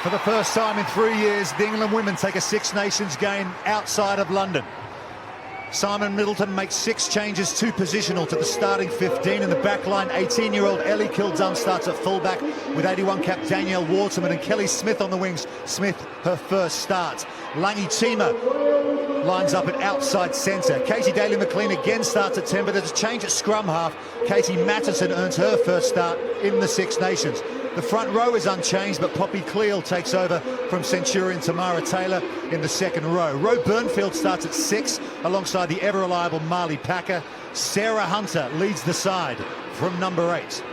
For the first time in 3 years, the England women take a Six Nations game outside of London. Simon Middleton makes 6 changes, 2 positional to the starting 15. In the back line, 18-year-old Ellie Kildunn starts at fullback with 81 cap Danielle Waterman and Kelly Smith on the wings. Smith, her first start. Langi Tima lines up at outside centre. Katie Daly-McLean again starts at 10, but there's a change at scrum half. Katie Mattison earns her first start in the Six Nations. The front row is unchanged, but Poppy Cleal takes over from Centurion Tamara Taylor in the second row. Ro Burnfield starts at 6 alongside the ever-reliable Marley Packer. Sarah Hunter leads the side from number 8.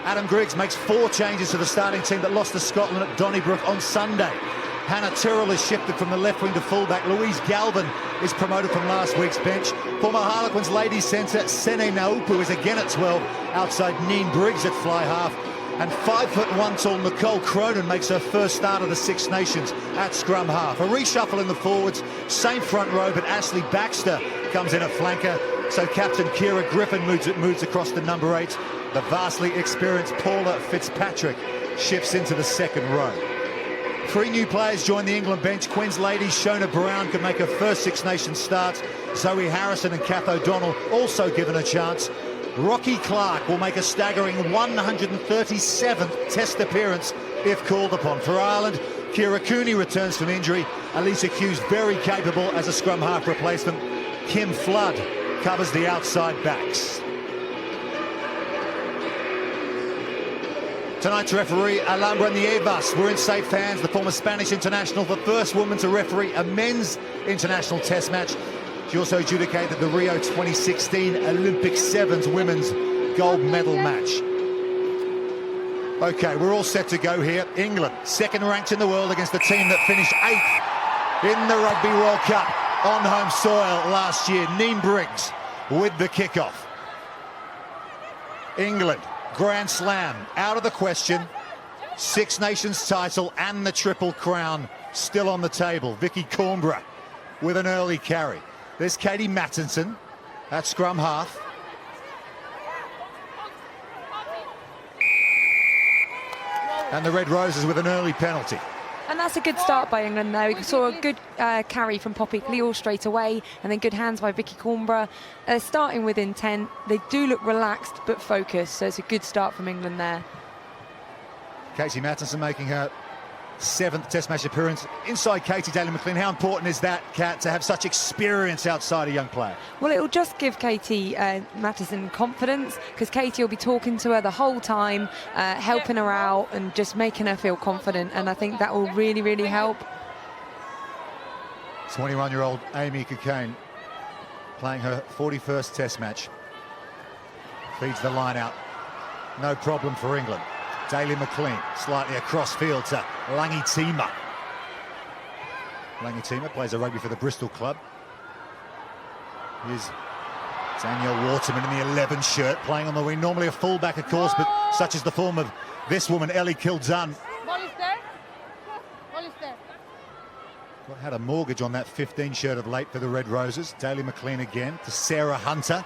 Adam Griggs makes 4 changes to the starting team that lost to Scotland at Donnybrook on Sunday. Hannah Tyrrell is shifted from the left wing to fullback. Louise Galvin is promoted from last week's bench. Former Harlequins ladies centre Sene Naupu is again at 12 outside Neen Briggs at fly half. And 5'1" tall Nicole Cronin makes her first start of the Six Nations at scrum half. A reshuffle in the forwards, same front row, but Ashley Baxter comes in at flanker. So captain Kira Griffin moves across to number 8. The vastly experienced Paula Fitzpatrick shifts into the second row. 3 new players join the England bench. Queen's ladies Shona Brown could make her first Six Nations start. Zoe Harrison and Kath O'Donnell also given a chance. Rocky Clark will make a staggering 137th Test appearance if called upon. For Ireland, Kira Cooney returns from injury. Elisa Hughes very capable as a scrum half replacement. Kim Flood covers the outside backs. Tonight's referee, Alhambra Nievas, were in safe hands. The former Spanish international, the first woman to referee a men's international test match. She also adjudicated the Rio 2016 Olympic Sevens women's gold medal match. Okay, we're all set to go here. England, second ranked in the world against the team that finished 8th in the Rugby World Cup on home soil last year. Neen Briggs with the kickoff. England, Grand Slam, out of the question. Six Nations title and the Triple Crown still on the table. Vicky Cornborough with an early carry. There's Katie Mattison at scrum half. And the Red Roses with an early penalty. And that's a good start by England there. We saw a good carry from Poppy Cleal straight away, and then good hands by Vicky Cornborough. Starting with intent. They do look relaxed but focused, so it's a good start from England there. Katie Mattison making her 7th Test match appearance inside Katie Daly-McLean. How important is that, Kat, to have such experience outside a young player? Well, it'll just give Katie Mattison confidence, because Katie will be talking to her the whole time, helping her out and just making her feel confident, and I think that will really, really help. 21-year-old Amy Cockayne playing her 41st Test match. Feeds the line out. No problem for England. Daly-McLean slightly across field to Langi Tima. Langi Tima plays a rugby for the Bristol club. Here's Danielle Waterman in the 11 shirt, playing on the wing. Normally a fullback, of course, but such is the form of this woman, Ellie Kildunn. Ball is there. Ball is there. Had a mortgage on that 15 shirt of late for the Red Roses. Daly-McLean again to Sarah Hunter.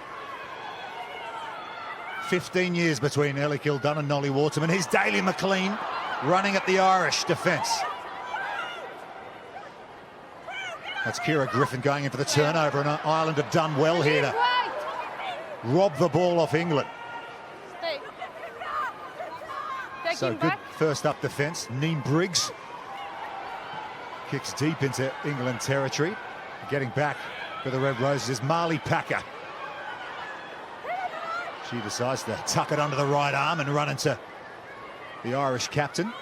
15 years between Ellie Kildunn and Nolly Waterman. Here's Daly-McLean running at the Irish defence. That's Kira Griffin going in for the turnover, and Ireland have done well here to rob the ball off England. So good first up defence. Neen Briggs kicks deep into England territory. Getting back for the Red Roses is Marley Packer. She decides to tuck it under the right arm and run into the Irish captain.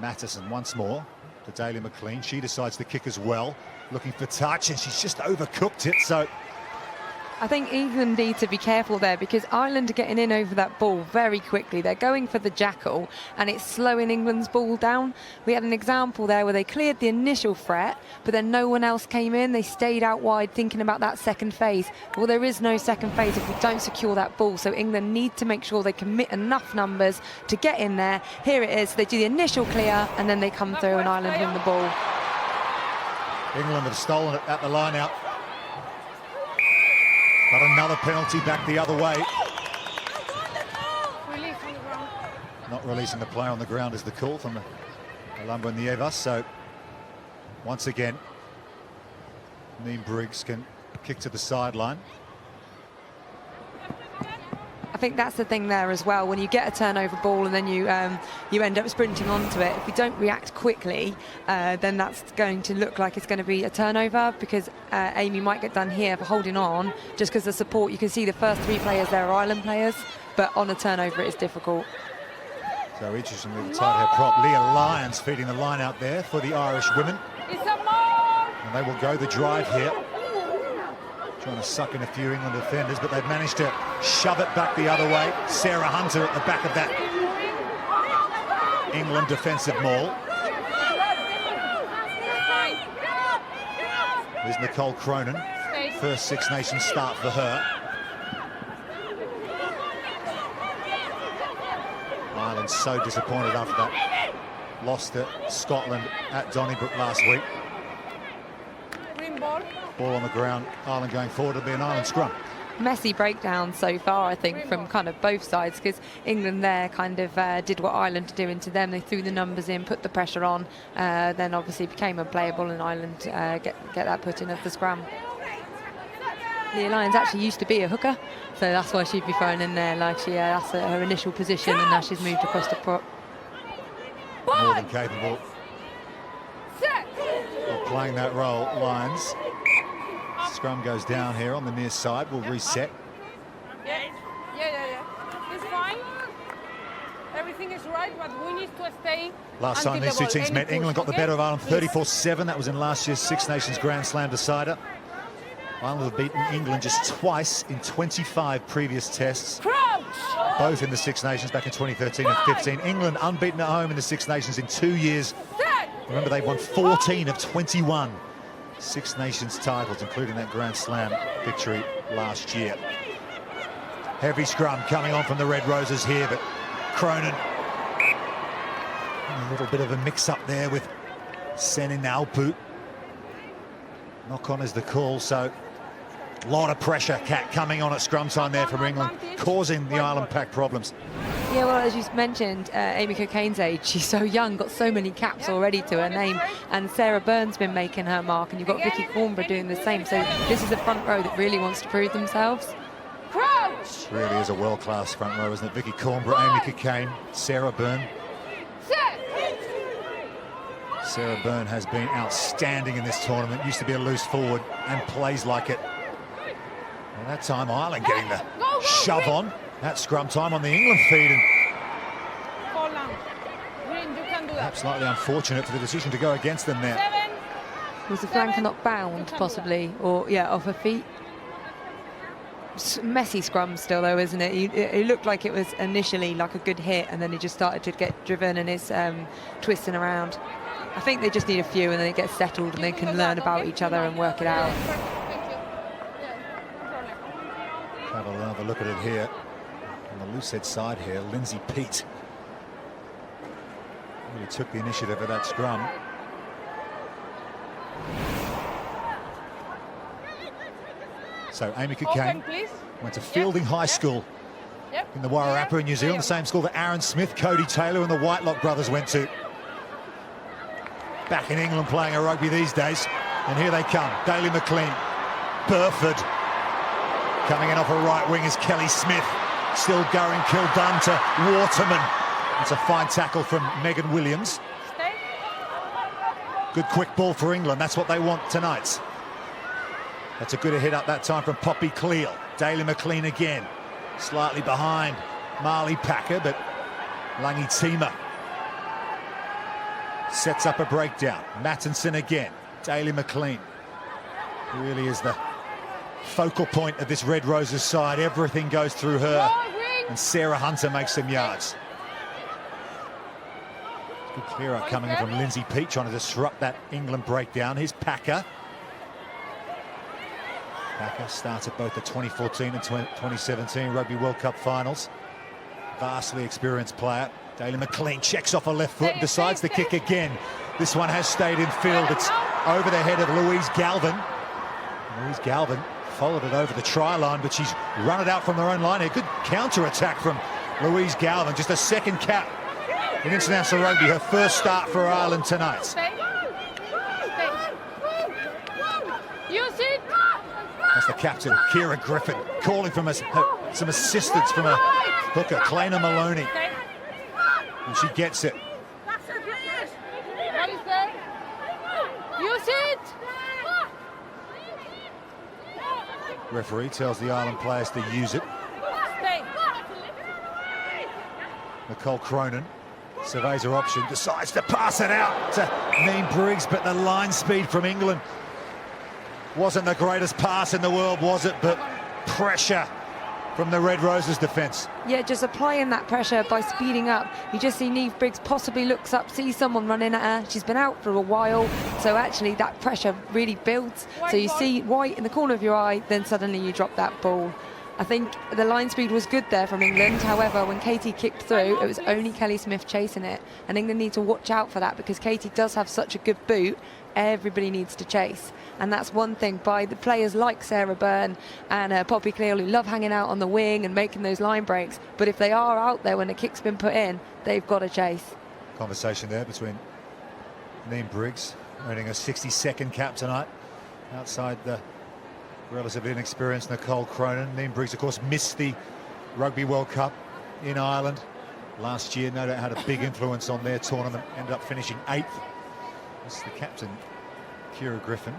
Mattison once more to Daly-McLean. She decides to kick as well, looking for touch, and she's just overcooked it. So I think England need to be careful there, because Ireland are getting in over that ball very quickly. They're going for the jackal, and it's slowing England's ball down. We had an example there where they cleared the initial threat, but then no one else came in. They stayed out wide thinking about that second phase. Well, there is no second phase if we don't secure that ball, so England need to make sure they commit enough numbers to get in there. Here it is. They do the initial clear, and then they come through, and Ireland win the ball. England have stolen it at the line out. But another penalty back the other way. Not releasing the player on the ground is the call from Alamba Nievas. So once again, Neem Briggs can kick to the sideline. I think that's the thing there as well. When you get a turnover ball and then you end up sprinting onto it, if you don't react quickly, then that's going to look like it's going to be a turnover, because Amy might get done here for holding on just because the support. You can see the first 3 players there are Ireland players, but on a turnover it is difficult. So interestingly, the tight head prop, Leah Lyons, feeding the line out there for the Irish women. And they will go the drive here. Trying to suck in a few England defenders, but they've managed to shove it back the other way. Sarah Hunter at the back of that England defensive maul. There's Nicole Cronin. First Six Nations start for her. Ireland so disappointed after that loss to Scotland at Donnybrook last week. Ball on the ground, Ireland going forward. It'll be an Ireland scrum. Messy breakdown so far, I think, from kind of both sides, because England there kind of did what Ireland are doing to them. They threw the numbers in, put the pressure on, then obviously became unplayable, and Ireland get that put in of the scrum. Leah Lyons actually used to be a hooker, so that's why she'd be thrown in there. Like that's her initial position, and now she's moved across to prop. More than capable of playing that role, Lyons. Scrum goes down here on the near side. We'll reset. Yeah. It's fine. Everything is right, but we need to stay. Last time these two teams met, England got the better of Ireland 34-7. That was in last year's Six Nations Grand Slam decider. Ireland have beaten England just twice in 25 previous tests. Crouch! Both in the Six Nations back in 2013 and 15. England unbeaten at home in the Six Nations in 2 years. Remember, they've won 14 of 21 Six Nations titles, including that Grand Slam victory last year. Heavy scrum coming on from the Red Roses here, but Cronin, a little bit of a mix-up there with Senin Alpu. Knock-on is the call, so a lot of pressure, Kat, coming on at scrum time there from England, causing the Ireland pack problems. Yeah, well, as you mentioned, Amy Cocaine's age, she's so young, got so many caps already to her name, and Sarah Byrne's been making her mark, and you've got Vicky Cornborough doing the same, so this is a front row that really wants to prove themselves. Crouch! Really is a world-class front row, isn't it? Vicky Cornborough, Amy Cocaine, Sarah Byrne. Sarah Byrne has been outstanding in this tournament, used to be a loose forward and plays like it. And that time Ireland getting the shove on. That scrum time on the England feed, and perhaps slightly unfortunate for the decision to go against them there. Was the flanker not bound, possibly, or off her feet? Messy scrum still, though, isn't it? It looked like it was initially like a good hit, and then he just started to get driven and is twisting around. I think they just need a few, and then it gets settled, and they can learn about each other and work it out. Have another look at it here. On the loose head side here, Lindsay Peat really took the initiative of that scrum. So Amy Cocaine went to Fielding High School in the Wairarapa in New Zealand, the same school that Aaron Smith, Cody Taylor and the Whitelock brothers went to. Back in England playing a rugby these days, and here they come. Daly McLean, Burford. Coming in off her right wing is Kelly Smith. Still going, Kildun to Waterman. It's a fine tackle from Megan Williams. Good quick ball for England, that's what they want tonight. That's a good hit up that time from Poppy Cleal. Daly McLean again, slightly behind Marley Packer, but Langi Tima sets up a breakdown. Mattinson again, Daly McLean. Really is the focal point of this Red Roses side. Everything goes through her, and Sarah Hunter makes some yards. Good clear up coming in from Lindsay Peat, trying to disrupt that England breakdown. Here's Packer. Packer started both the 2014 and 2017 Rugby World Cup finals. Vastly experienced player. Daly McLean checks off a left foot and decides to kick again. This one has stayed in field. It's over the head of Louise Galvin. Louise Galvin followed it over the try line, but she's run it out from their own line. A good counter-attack from Louise Galvin, just a second cap in international rugby, her first start for Ireland tonight. Stay. Use it. That's the captain, Ciara Griffin, calling from some assistance from a hooker, Clayna Maloney. And she gets it. What is there? Use it. Referee tells the Ireland players to use it. Stay. Nicole Cronin surveys her option, decides to pass it out to Neen Briggs, but the line speed from England wasn't the greatest pass in the world, was it? But pressure from the Red Roses defence. Yeah, just applying that pressure by speeding up. You just see Neve Briggs possibly looks up, sees someone running at her. She's been out for a while, so actually that pressure really builds. So you see white in the corner of your eye, then suddenly you drop that ball. I think the line speed was good there from England. However, when Katie kicked through, it was only Kelly Smith chasing it. And England need to watch out for that because Katie does have such a good boot. Everybody needs to chase. And that's one thing by the players like Sarah Byrne and Poppy Cleall, who love hanging out on the wing and making those line breaks. But if they are out there when the kick's been put in, they've got to chase. Conversation there between Neen Briggs, earning a 62nd cap tonight, outside the relatively inexperienced Nicole Cronin. Neen Briggs, of course, missed the Rugby World Cup in Ireland last year. No doubt had a big influence on their tournament. Ended up finishing 8th. This is the captain, Ciara Griffin.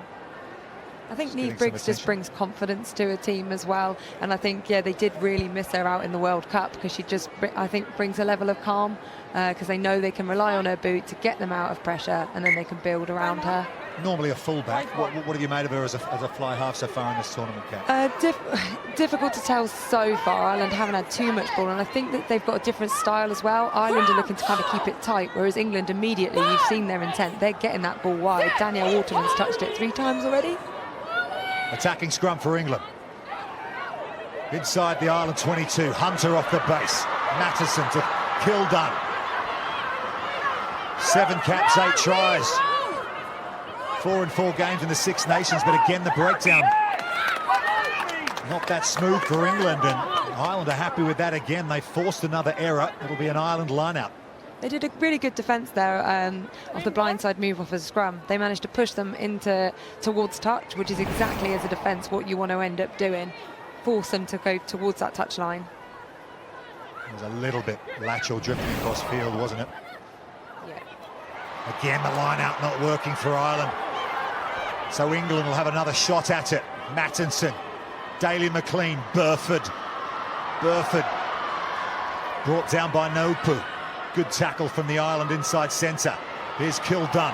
I think Neve Briggs just brings confidence to a team as well. And I think, yeah, they did really miss her out in the World Cup because she just, I think, brings a level of calm because they know they can rely on her boot to get them out of pressure and then they can build around her. Normally a fullback. What have you made of her as a fly half so far in this tournament, Kat? Difficult to tell so far. Ireland haven't had too much ball, and I think that they've got a different style as well. Ireland are looking to kind of keep it tight, whereas England immediately, you've seen their intent. They're getting that ball wide. Danielle Waterman's touched it 3 times already. Attacking scrum for England. Inside the Ireland 22, Hunter off the base. Matheson to Kildunn. 7 caps, 8 tries. 4 in 4 games in the Six Nations, but again the breakdown not that smooth for England, and Ireland are happy with that again. They forced another error. It'll be an Ireland line-out. They did a really good defence there of the blindside move off a scrum. They managed to push them towards touch, which is exactly as a defence what you want to end up doing. Force them to go towards that touch line. It was a little bit lateral drifting across field, wasn't it? Yeah. Again, the line-out not working for Ireland. So England will have another shot at it. Mattinson, Daly McLean, Burford. Brought down by Nopu. Good tackle from the Ireland inside centre. Here's Kildunn.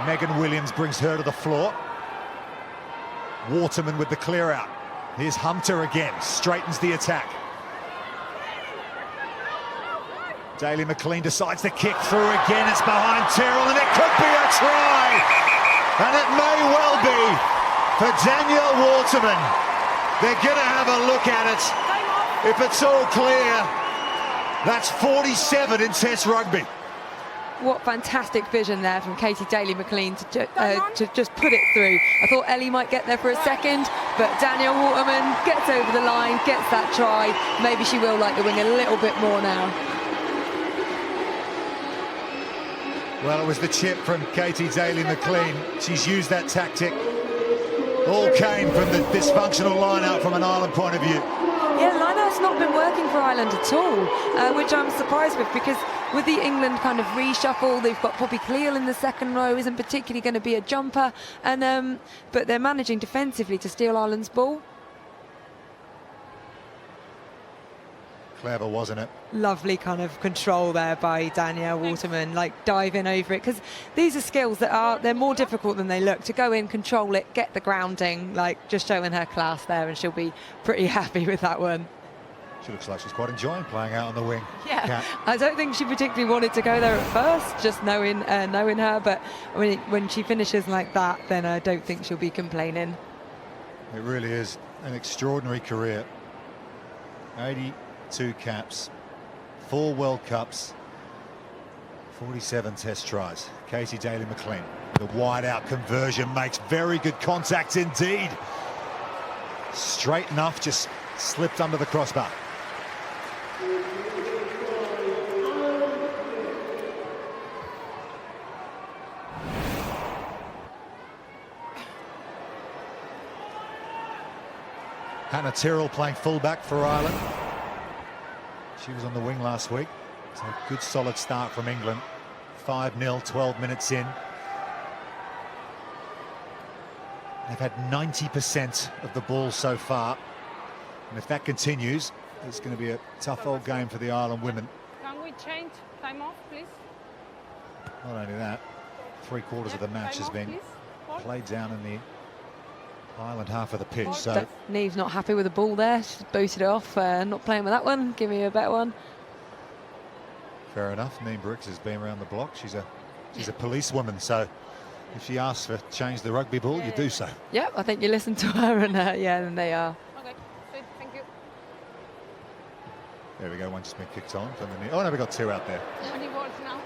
Megan Williams brings her to the floor. Waterman with the clear out. Here's Hunter again, straightens the attack. Daly McLean decides to kick through again. It's behind Terrell, and it could be a try. And it may well be for Danielle Waterman. They're going to have a look at it. If it's all clear, that's 47 in Test rugby. What fantastic vision there from Katie Daly McLean to just put it through. I thought Ellie might get there for a second, but Danielle Waterman gets over the line, gets that try. Maybe she will like the wing a little bit more now. Well, it was the chip from Katie Daly McLean. She's used that tactic. All came from the dysfunctional line-out from an Ireland point of view. Yeah, the line-out's not been working for Ireland at all, which I'm surprised with because with the England kind of reshuffle, they've got Poppy Cleall in the second row, isn't particularly going to be a jumper, and but they're managing defensively to steal Ireland's ball. Clever, wasn't it? Lovely kind of control there by Danielle Waterman, like diving over it, because these are skills that they're more difficult than they look. To go in, control it, get the grounding, like just showing her class there, and she'll be pretty happy with that one. She looks like she's quite enjoying playing out on the wing. Yeah, Kat. I don't think she particularly wanted to go there at first, just knowing her, but when she finishes like that, then I don't think she'll be complaining. It really is an extraordinary career. 82 caps, 4 World Cups, 47 Test tries. Katie Daly McLean, the wide-out conversion, makes very good contact indeed. Straight enough, just slipped under the crossbar. Hannah Tyrrell playing fullback for Ireland. She was on the wing last week. So a good solid start from England. 5-0, 12 minutes in. They've had 90% of the ball so far. And if that continues, it's going to be a tough old game for the Ireland women. Can we change time off, please? Not only that, 3/4 of the match has been played down in the Ireland half of the pitch. So Neve's not happy with the ball there. She's booted it off. Not playing with that one. Give me a better one. fair enough. Neve Briggs has been around the block. She's a policewoman, so if she asks for change the rugby ball, you do so. Yep, I think you listen to her, and yeah, then they are. Okay, good, thank you. There we go. One just been kicked on from the knee. Oh no, we got two out there. How many balls now?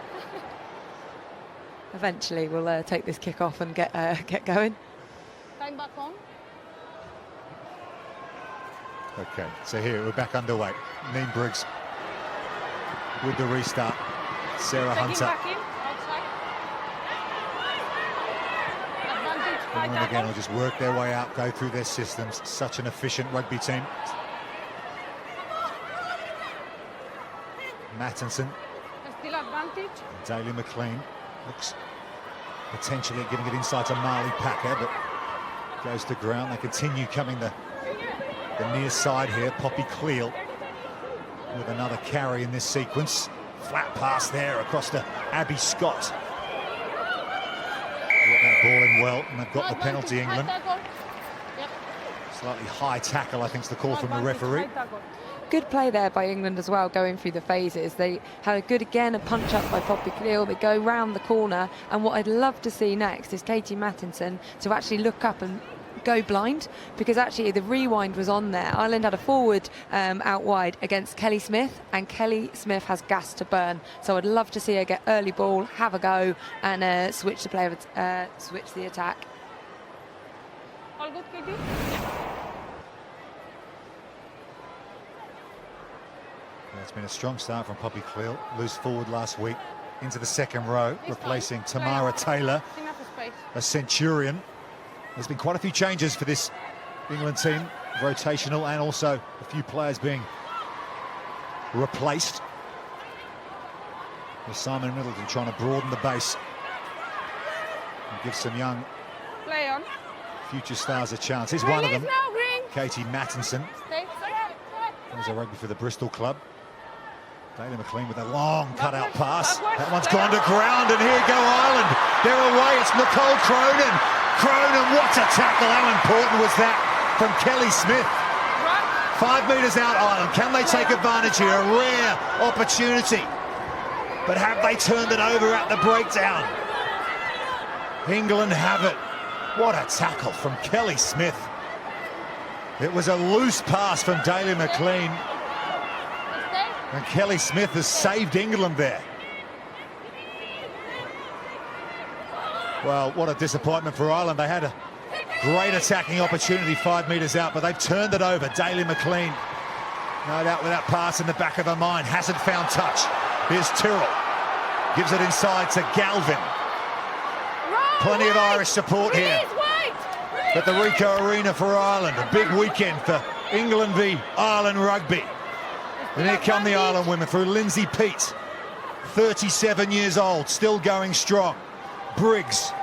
Eventually, we'll take this kick off and get going. Time back on. Okay, so here we're back underway. Neve Briggs with the restart. Sarah Taking Hunter. back in, outside. Advantage, high And again, tackle. will just work their way out, go through their systems. Such an efficient rugby team. Mattinson, Still advantage. Daly McLean looks potentially getting it inside to Marley Packer, but goes to ground. They continue coming the near side here. Poppy Cleal with another carry in this sequence. Flat pass there across to Abby Scott. Got that ball in well, and they've got the penalty, England. High tackle. Yep. Slightly high tackle, I think, is the call from the Advantage, referee. high tackle. Good play there by England as well, going through the phases. They had a good, again, a punch up by Poppy Cleal. They go round the corner, and what I'd love to see next is Katie Mattinson to actually look up and go blind, because actually the rewind was on there. Ireland had a forward out wide against Kelly Smith, and Kelly Smith has gas to burn. So I'd love to see her get early ball, have a go, and switch the attack. All good, Katie? It's been a strong start from Poppy Cleal. Loose forward last week into the second row, replacing Tamara Taylor, Enough space. a Centurion. There's been quite a few changes for this England team, rotational, and also a few players being replaced. With Simon Middleton trying to broaden the base and give some young Play on. future stars a chance. Here's one of them, Release now, Green. Katie Mattinson. Stay. There's a rugby for the Bristol club. Daly McLean with a long cutout pass. That one's gone to ground, and here go Ireland. They're away. It's Nicole Cronin. Cronin, what a tackle. How important was that from Kelly Smith? 5 metres out, Ireland. Can they take advantage here? A rare opportunity. But have they turned it over at the breakdown? England have it. What a tackle from Kelly Smith. It was a loose pass from Daly McLean. And Kelly Smith has saved England there. Well, what a disappointment for Ireland. They had a great attacking opportunity 5 metres out, but they've turned it over. Daly McLean, no doubt with that pass in the back of her mind, hasn't found touch. Here's Tyrrell. Gives it inside to Galvin. Plenty of Irish support here at the Ricoh Arena for Ireland. A big weekend for England v Ireland rugby. And here come the Ireland women through Lindsay Peat, 37 years old, still going strong. Briggs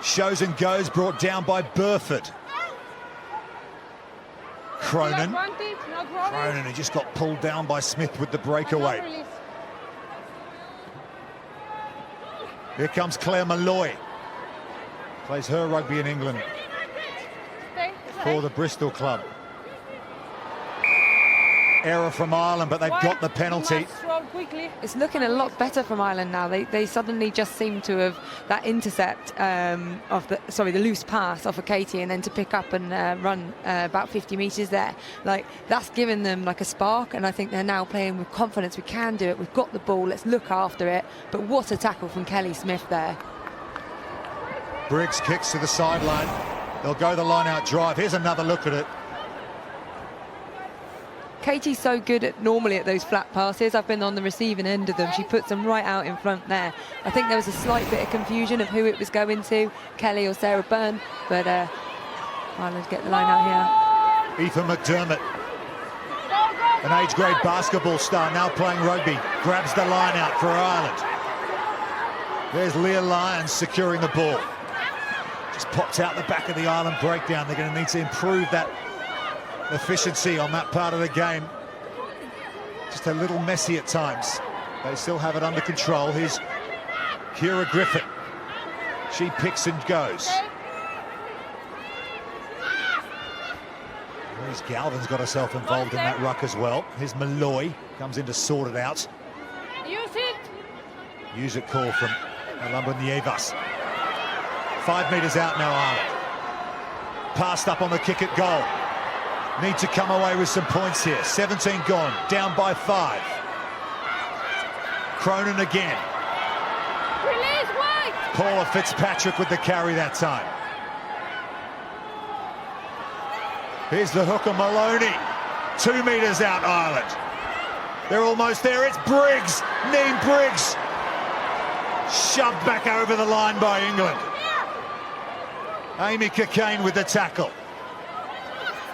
shows and goes, brought down by Burford. Cronin, who just got pulled down by Smith with the breakaway. Here comes Claire Malloy. Plays her rugby in England for the Bristol club. Error from Ireland, but they've got the penalty. It's looking a lot better from Ireland now. They suddenly just seem to have that intercept of the loose pass off of Katie, and then to pick up and run about 50 metres there. Like, that's given them like a spark, and I think they're now playing with confidence. We can do it. We've got the ball. Let's look after it. But what a tackle from Kelly Smith there. Briggs kicks to the sideline. They'll go the line-out drive. Here's another look at it. Katie's so good normally at those flat passes. I've been on the receiving end of them. She puts them right out in front there. I think there was a slight bit of confusion of who it was going to, Kelly or Sarah Byrne, but Ireland get the line out here. Ethan McDermott, an age-grade basketball star, now playing rugby, grabs the line out for Ireland. There's Leah Lyons securing the ball. Just popped out the back of the Ireland breakdown. They're going to need to improve that efficiency on that part of the game. Just a little messy at times. They still have it under control. Here's Ciara Griffin. She picks and goes. Here's Galvin's got herself involved in that ruck as well. Here's Malloy, comes in to sort it out. Use it call from Alumba Nievas. 5 metres out now, Ireland. Passed up on the kick at goal. Need to come away with some points here. 17 gone, down by 5. Cronin again. Release, wait. Paula Fitzpatrick with the carry that time. Here's the hooker, Maloney. 2 metres out, Ireland. They're almost there. It's Briggs. Neem Briggs. Shoved back over the line by England. Amy Cockayne with the tackle.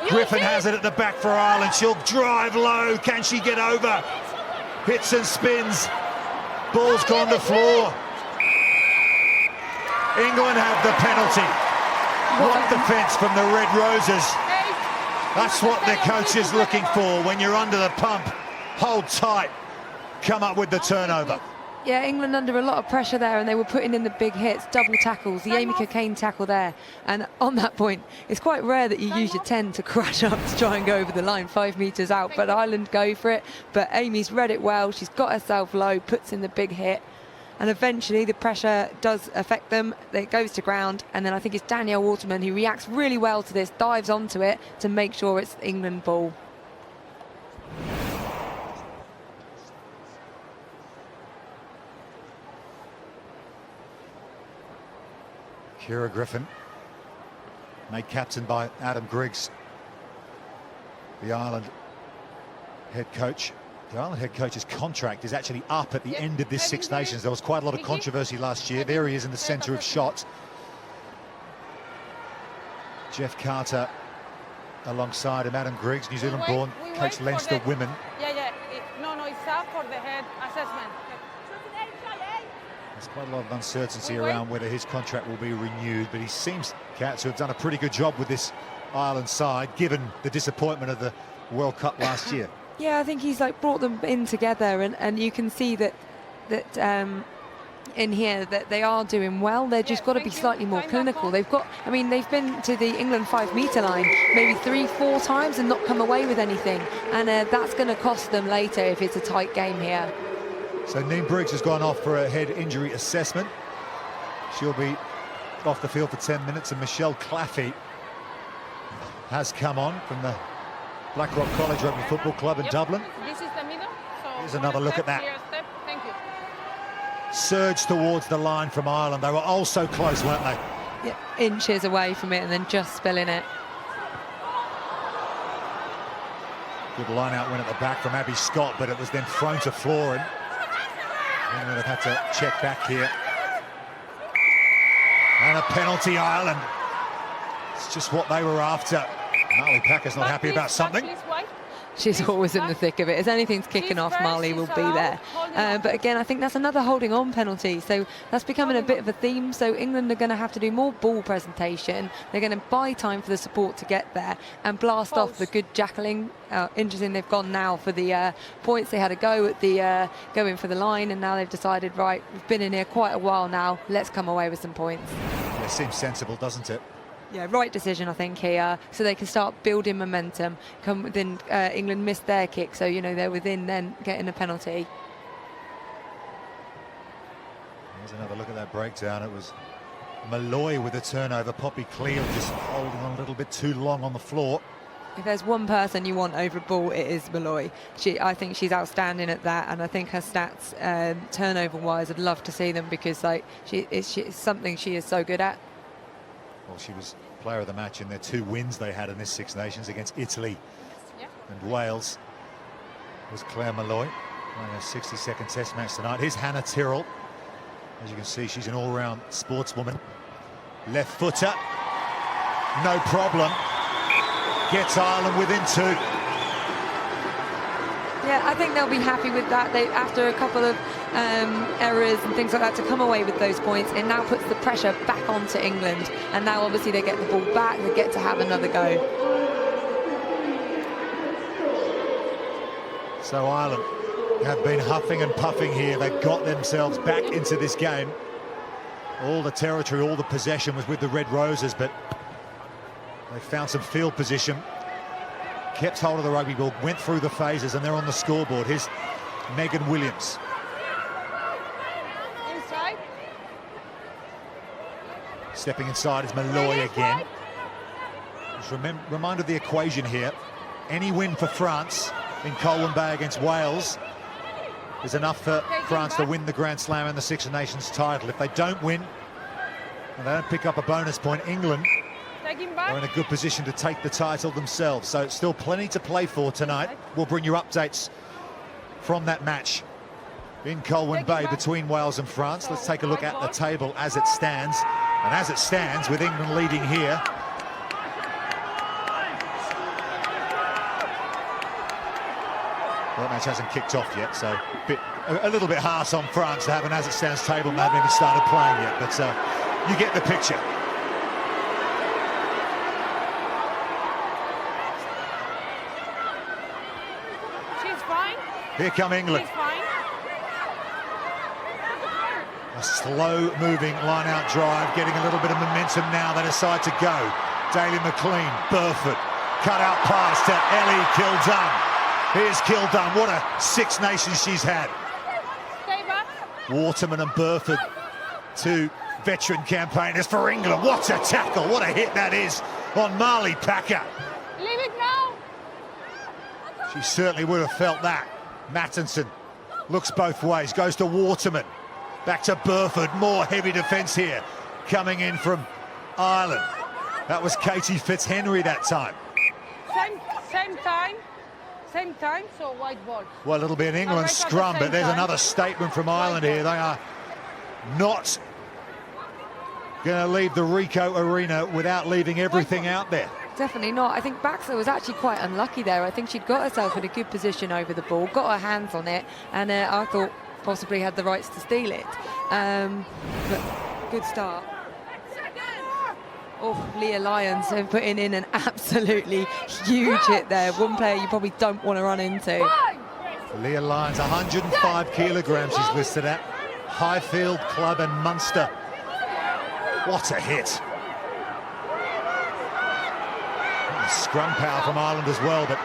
Griffin has it at the back for Ireland. She'll drive low. Can she get over? Hits and spins. Ball's gone to floor. England have the penalty. What defence from the Red Roses. That's what their coach is looking for when you're under the pump. Hold tight. Come up with the turnover. Yeah, England under a lot of pressure there, and they were putting in the big hits, double tackles, the Amy Cockayne tackle there. And on that point, it's quite rare that you use your 10 to crash up to try and go over the line 5 metres out, but Ireland go for it. But Amy's read it well. She's got herself low, puts in the big hit, and eventually the pressure does affect them. It goes to ground, and then I think it's Danielle Waterman who reacts really well to this, dives onto it to make sure it's England ball. Ciara Griffin, made captain by Adam Griggs, the Ireland head coach. The Ireland head coach's contract is actually up at the end of this Six Nations. There was quite a lot of controversy last year. There he is in the centre of shot. Jeff Carter alongside him, Adam Griggs, New Zealand born, coached Leinster women. No, it's up for the head assessment. There's quite a lot of uncertainty around whether his contract will be renewed, but he seems, Kat, to have done a pretty good job with this Ireland side, given the disappointment of the World Cup last year. Yeah, I think he's brought them in together, and you can see that in here that they are doing well. They've just got to be slightly more clinical. They've been to the England 5 metre line maybe 3-4 times and not come away with anything, and that's going to cost them later if it's a tight game here. So Neem Briggs has gone off for a head injury assessment. She'll be off the field for 10 minutes, and Michelle Claffey has come on from the Blackrock College Rugby Football Club in Dublin. This is the middle. So here's another look at that. Step. Thank you. Surge towards the line from Ireland. They were all so close, weren't they? Yeah, inches away from it and then just spilling it. Good line-out win at the back from Abby Scott, but it was then thrown to floor. England have had to check back here. And a penalty, Ireland. It's just what they were after. Marley Packer's not happy about something. She's always in the thick of it. As anything's kicking off, Marley will be there. But again, I think that's another holding on penalty. So that's becoming a bit of a theme. So England are going to have to do more ball presentation. They're going to buy time for the support to get there and blast off the good jackling. Interesting, they've gone now for the points. They had a go at the going for the line, and now they've decided, right, we've been in here quite a while now. Let's come away with some points. Yeah, it seems sensible, doesn't it? Yeah, right decision, I think, here, so they can start building momentum. Come within, England missed their kick, so, you know, they're within then getting a penalty. Here's another look at that breakdown. It was Malloy with a turnover. Poppy Cleal just holding on a little bit too long on the floor. If there's one person you want over a ball, it is Malloy. I think she's outstanding at that, and I think her stats, turnover-wise, I'd love to see them, because it's something she is so good at. Well, she was player of the match in their 2 wins they had in this Six Nations against Italy and Wales. It was Claire Malloy playing a 60-second test match tonight. Here's Hannah Tyrrell. As you can see, she's an all-round sportswoman. Left footer, no problem. gets Ireland within 2. Yeah, I think they'll be happy with that. After a couple of errors and things like that, to come away with those points, it now puts the pressure back onto England. And now obviously they get the ball back, they get to have another go. So Ireland have been huffing and puffing here. They've got themselves back into this game. All the territory, all the possession was with the Red Roses, but they found some field position, kept hold of the rugby ball, went through the phases, and they're on the scoreboard. Here's Megan Williams. Inside. Stepping inside is Malloy again. Just remind of the equation here. Any win for France in Colwyn Bay against Wales is enough for France to win the Grand Slam and the Six Nations title. If they don't win and they don't pick up a bonus point, England are in a good position to take the title themselves. So it's still plenty to play for tonight. We'll bring you updates from that match in Colwyn Bay between Wales and France. Let's take a look at the table as it stands. And as it stands, with England leading here, well, that match hasn't kicked off yet, so a little bit harsh on France to have an as-it-stands table and they haven't even started playing yet, but you get the picture. She's fine. Here come England. She's fine. A slow-moving line-out drive, getting a little bit of momentum now. They decide to go. Daly McLean, Burford, cut-out pass to Ellie Kildunn. Here's Kildunn. What a Six Nations she's had. Stay back. Waterman and Burford, 2 veteran campaigners for England. What a tackle. What a hit that is on Marley Packer. Leave it now. She certainly would have felt that. Mattinson looks both ways, goes to Waterman. Back to Burford. More heavy defence here coming in from Ireland. That was Katie Fitzhenry that time. Same time, so white ball. Well, it'll be an England scrum, but there's another statement from Ireland here. They are not going to leave the Ricoh Arena without leaving everything out there. Definitely not. I think Baxter was actually quite unlucky there. I think she'd got herself in a good position over the ball, got her hands on it, and I thought possibly had the rights to steal it. But good start. Oh, Leah Lyons putting in an absolutely huge hit there. One player you probably don't want to run into. Leah Lyons, 105 kilograms she's listed at. Highfield Club and Munster. What a hit. Scrum power from Ireland as well, but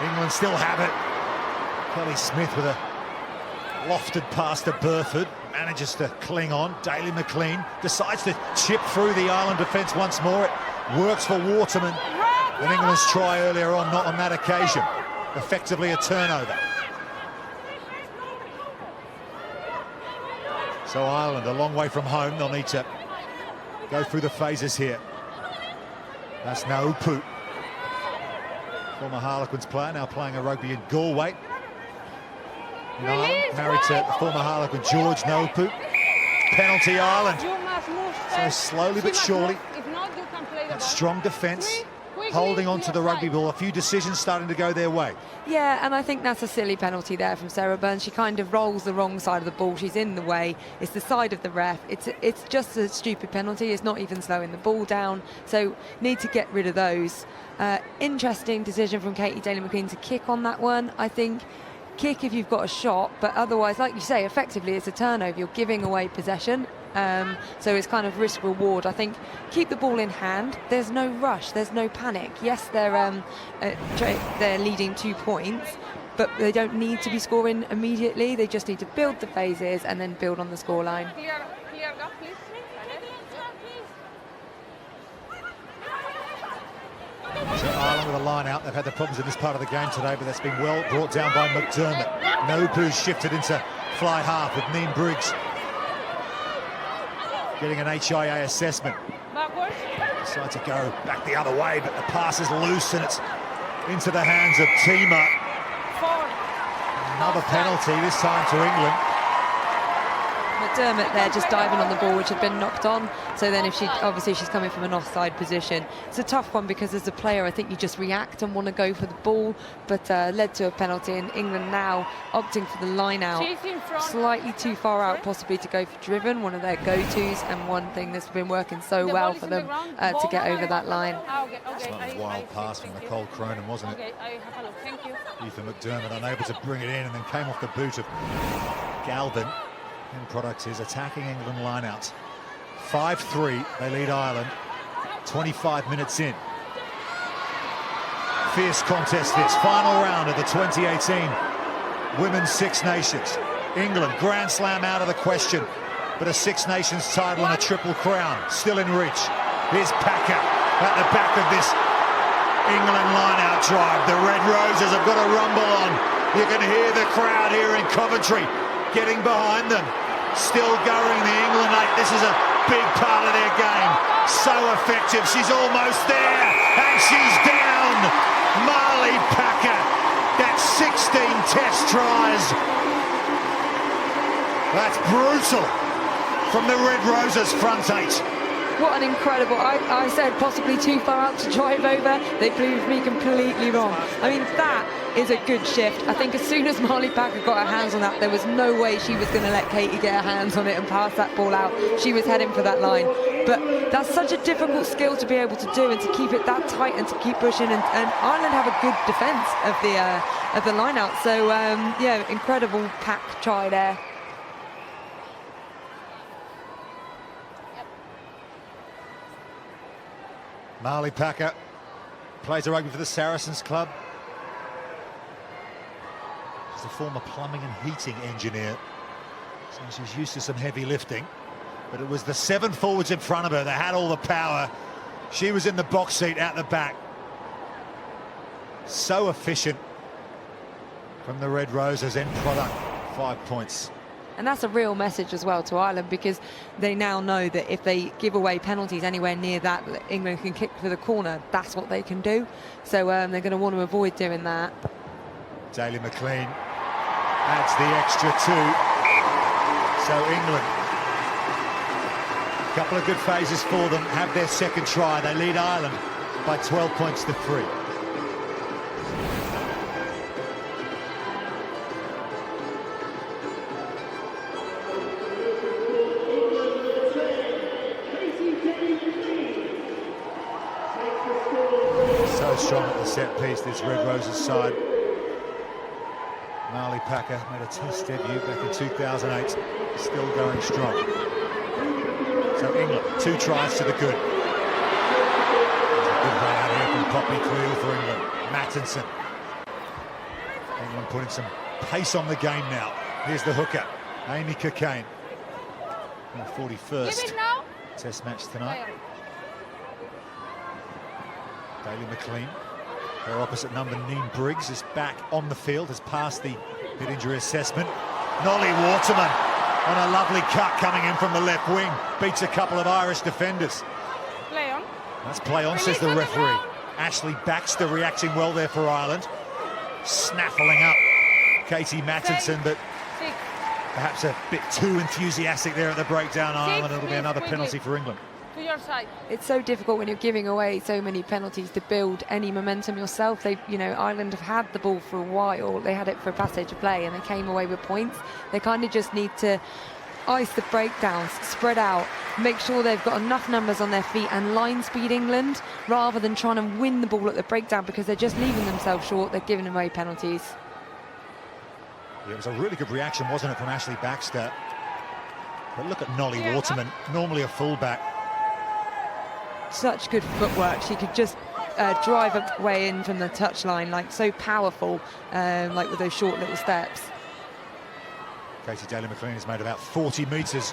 England still have it. Kelly Smith with a lofted pass to Burford. Manages to cling on. Daly McLean decides to chip through the Ireland defence once more. It works for Waterman. And England's try earlier on, not on that occasion. Effectively a turnover. So Ireland a long way from home. They'll need to go through the phases here. That's Naupu. Former Harlequins player, now playing a rugby in Galway. Married to the former Harlequin George Naupu. Penalty Ireland. So slowly but surely, that strong defence, holding on to the rugby ball. A few decisions starting to go their way. Yeah, and I think that's a silly penalty there from Sarah Burns. She kind of rolls the wrong side of the ball. She's in the way. It's the side of the ref. It's just a stupid penalty. It's not even slowing the ball down. So need to get rid of those. Interesting decision from Katie Daly McLean to kick on that one. I think kick if you've got a shot, but otherwise, like you say, effectively it's a turnover. You're giving away possession. So it's kind of risk reward. I think keep the ball in hand. There's no rush. There's no panic. Yes, they're leading 2 points, but they don't need to be scoring immediately. They just need to build the phases and then build on the scoreline. Clear gap, please. So Ireland with a line out. They've had the problems in this part of the game today, but that's been well brought down by McDermott. Naupu's shifted into fly half with Neen Briggs getting an HIA assessment. Backwards. Decide to go back the other way, but the pass is loose and it's into the hands of Tima. Another penalty, this time to England. McDermott there just diving on the ball, which had been knocked on. So then if she's coming from an offside position. It's a tough one because as a player, I think you just react and want to go for the ball, but led to a penalty. And England now opting for the line out, slightly too far out possibly to go for driven, one of their go-tos, and one thing that's been working so well for them to get over that line. It's not a wild pass from Nicole Cronin, wasn't it? Okay, I have a look. Thank you. Ethan McDermott unable to bring it in, and then came off the boot of Galvin. End product is attacking England line-out. 5-3, they lead Ireland. 25 minutes in. Fierce contest this, final round of the 2018 Women's Six Nations. England, Grand Slam out of the question, but a Six Nations title and a Triple Crown still in reach. Here's Packer at the back of this England line-out drive. The Red Roses have got a rumble on. You can hear the crowd here in Coventry getting behind them. Still going, the England 8. This is a big part of their game. So effective. She's almost there, and she's down. Marley Packer. That's 16 test tries. That's brutal from the Red Roses front 8. What an incredible, I said possibly too far out to drive over. They proved me completely wrong. I mean, that is a good shift. I think as soon as Marley Packer got her hands on that, there was no way she was going to let Katie get her hands on it and pass that ball out. She was heading for that line. But that's such a difficult skill to be able to do, and to keep it that tight and to keep pushing. And Ireland have a good defence of the line out. So, yeah, incredible Pack try there. Marley Packer plays a rugby for the Saracens club. She's a former plumbing and heating engineer, so she's used to some heavy lifting. But it was the 7 forwards in front of her that had all the power. She was in the box seat at the back. So efficient from the Red Roses. End product, 5 points. And that's a real message as well to Ireland, because they now know that if they give away penalties anywhere near that, England can kick to the corner. That's what they can do. So they're going to want to avoid doing that. Daly McLean adds the extra 2. So England, a couple of good phases for them, have their second try. They lead Ireland by 12 points to 3. Strong at the set piece, this Red Roses side. Marley Packer made a test debut back in 2008, still going strong. So England, 2 tries to the good. There's a good run out here from Poppy Creel for England. Mattinson. England putting some pace on the game now. Here's the hooker, Amy Cockayne. In the 41st test match tonight. Daly McLean, her opposite number, Neen Briggs, is back on the field, has passed the mid-injury assessment. Nolly Waterman on a lovely cut coming in from the left wing, beats a couple of Irish defenders. Play on. That's play on, says the referee. Ashley Baxter reacting well there for Ireland. Snaffling up Katie Mattinson, but perhaps a bit too enthusiastic there at the breakdown. Ireland, it'll be another penalty for England. To your side. It's so difficult when you're giving away so many penalties to build any momentum yourself. Ireland have had the ball for a while. They had it for a passage of play and they came away with points. They kind of just need to ice the breakdowns, spread out, make sure they've got enough numbers on their feet and line speed England, rather than trying to win the ball at the breakdown, because they're just leaving themselves short. They're giving away penalties. Yeah, it was a really good reaction, wasn't it, from Ashley Baxter? But look at Nolly Waterman, normally a fullback. Such good footwork. She could just drive her way in from the touchline, like so powerful, like with those short little steps. Katie Daly McLean has made about 40 metres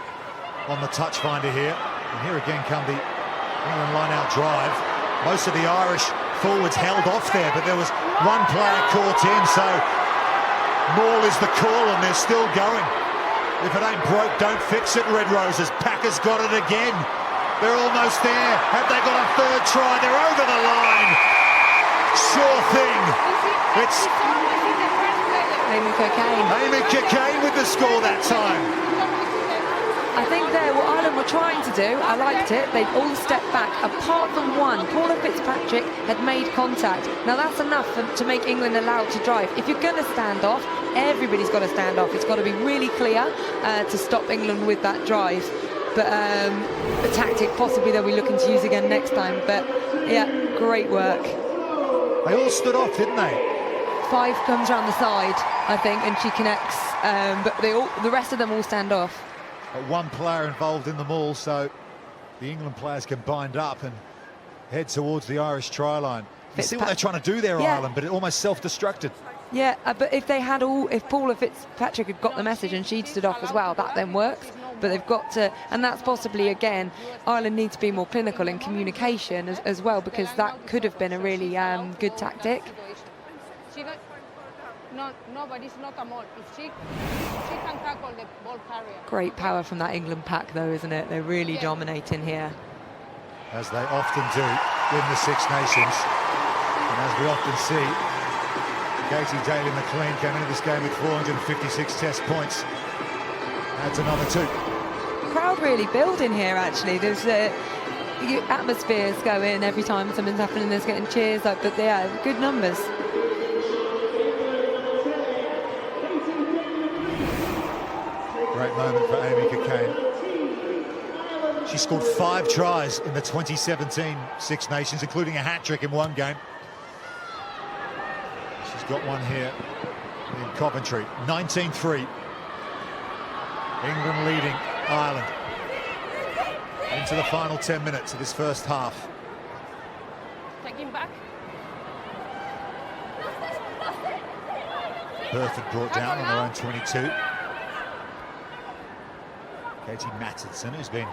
on the touch finder here. And here again come the England line-out drive. Most of the Irish forwards held off there, but there was one player caught in, so Maul is the call, and they're still going. If it ain't broke, don't fix it, Red Roses. Packer's got it again. They're almost there. Have they got a third try? They're over the line. Sure thing. It's Amy Cockayne. Amy Cockayne with the score that time. I think there, what Ireland were trying to do, I liked it, they'd all stepped back, apart from one. Paula Fitzpatrick had made contact. Now that's enough to make England allowed to drive. If you're going to stand off, everybody's got to stand off. It's got to be really clear to stop England with that drive. But a tactic possibly they'll be looking to use again next time. But yeah, great work. They all stood off, didn't they? Five comes round the side, I think, and she connects. But the rest of them all stand off. But one player involved in them all, so the England players can bind up and head towards the Irish try line. You see what they're trying to do there, yeah. Ireland, but it almost self-destructed. Yeah, but if Paula Fitzpatrick had got the message and she'd stood off as well, that then works. But they've got to, and that's possibly, again, Ireland needs to be more clinical in communication as well, because that could have been a really good tactic. No, but it's not a mole. If she can tackle the ball carrier. Great power from that England pack, though, isn't it? They're really dominating here. As they often do in the Six Nations. And as we often see, Katie Daly-McLean came into this game with 456 test points. Adds another 2. Crowd really building here, actually. There's atmospheres going every time something's happening. There's getting cheers, but yeah, good numbers. Great moment for Amy Cockayne. She scored 5 tries in the 2017 Six Nations, including a hat-trick in one game. She's got one here in Coventry. 19-3. England leading Ireland into the final 10 minutes of this first half. Taking back. Burford brought down on her own 22. Katie Mattinson, who's been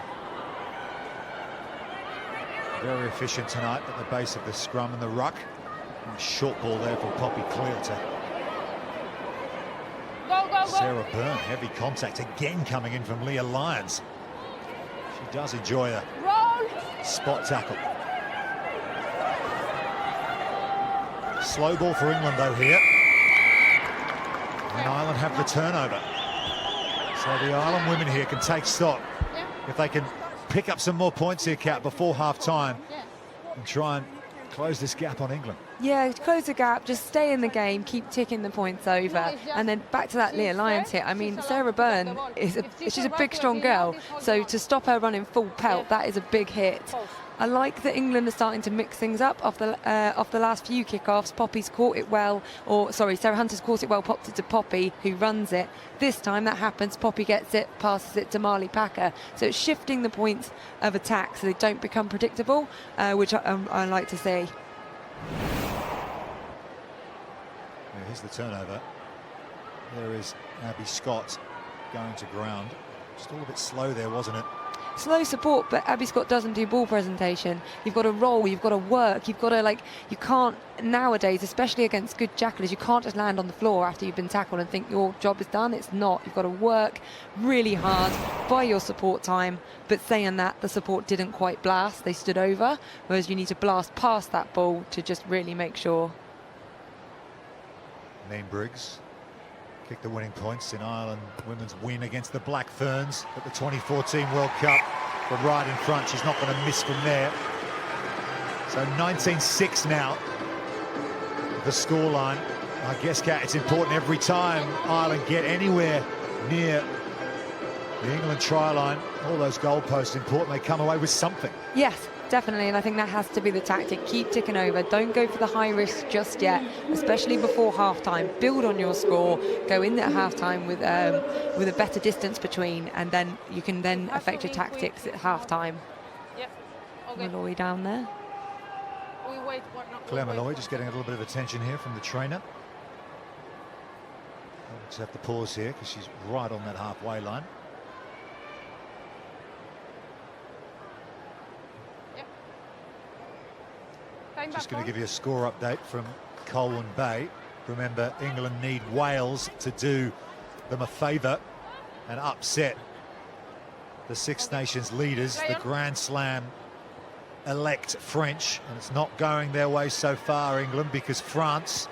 very efficient tonight at the base of the scrum and the ruck. And a short ball there for Poppy Clearter. Go. Sarah Byrne, heavy contact again coming in from Leah Lyons. She does enjoy a spot tackle. Slow ball for England though here. And Ireland have the turnover. So the Ireland women here can take stock. If they can pick up some more points here, Kat, before half-time and try and close this gap on England. Yeah, close the gap, just stay in the game, keep ticking the points over. And then back to that Leah Lyons hit. I mean, Sarah Byrne, she's a big, strong girl. So to stop her running full pelt, that is a big hit. I like that England are starting to mix things up off the last few kickoffs. Poppy's caught it well, Sarah Hunter's caught it well, popped it to Poppy, who runs it. This time that happens, Poppy gets it, passes it to Marley Packer. So it's shifting the points of attack so they don't become predictable, which I like to see. Here's the turnover. There is Abby Scott going to ground. Just a little bit slow there, wasn't it? Slow support, but Abby Scott doesn't do ball presentation. You've got to roll, you've got to work, you've got to, you can't, nowadays, especially against good jackalers, you can't just land on the floor after you've been tackled and think your job is done. It's not. You've got to work really hard, buy your support time, but saying that, the support didn't quite blast, they stood over, whereas you need to blast past that ball to just really make sure. Neen Briggs kicked the winning points in Ireland women's win against the Black Ferns at the 2014 World Cup. From right in front, she's not going to miss from there. So 19-6 now, the scoreline. I guess, Kat, it's important every time Ireland get anywhere near the England try line, all those goalposts important, they come away with something. Yes, definitely, and I think that has to be the tactic. Keep ticking over, don't go for the high risk just yet, especially before half-time. Build on your score, go in at half-time with a better distance between, and then you can then affect your tactics at half-time. Yep. Okay. Malloy down there. We wait. Claire Malloy just getting a little bit of attention here from the trainer. We'll just have to pause here because she's right on that halfway line. Just going to give you a score update from Colwyn Bay. Remember, England need Wales to do them a favour and upset the Six Nations leaders, the Grand Slam elect French. And it's not going their way so far, England, because France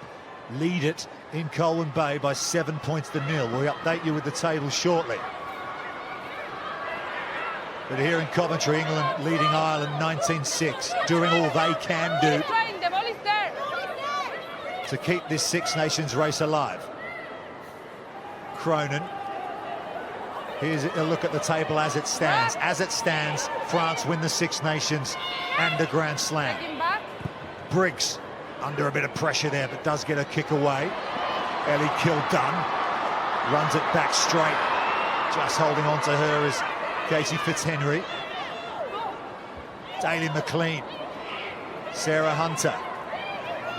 lead it in Colwyn Bay by 7 points to 0. We'll update you with the table shortly. But here in Coventry, England leading Ireland 19-6, doing all they can do The ball is there. to keep this Six Nations race alive. Cronin. Here's a look at the table as it stands. As it stands, France win the Six Nations and the Grand Slam. Taking back. Briggs under a bit of pressure there, but does get a kick away. Ellie Kildunn runs it back straight. Just holding on to her is Katie Fitzhenry. Daly McLean. Sarah Hunter.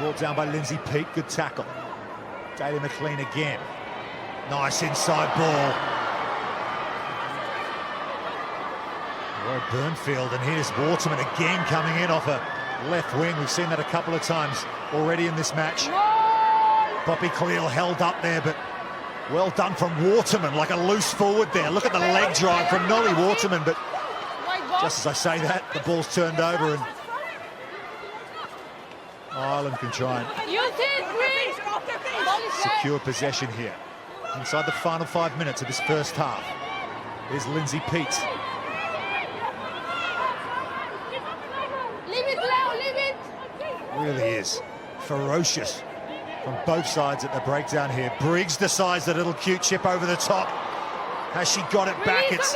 Brought down by Lindsay Peake. Good tackle. Daly McLean again. Nice inside ball. Roy Burnfield, and here's Waterman again coming in off a left wing. We've seen that a couple of times already in this match. Poppy Cleal held up there, but well done from Waterman, like a loose forward there. Look at the leg drive from Nolly Waterman, but just as I say that, the ball's turned over and Ireland can try and secure possession here. Inside the final 5 minutes of this first half. Here's Lindsay Peake. Leave it, Leo, leave it. Really is ferocious from both sides at the breakdown here. Briggs decides the little cute chip over the top. Has she got it back? It's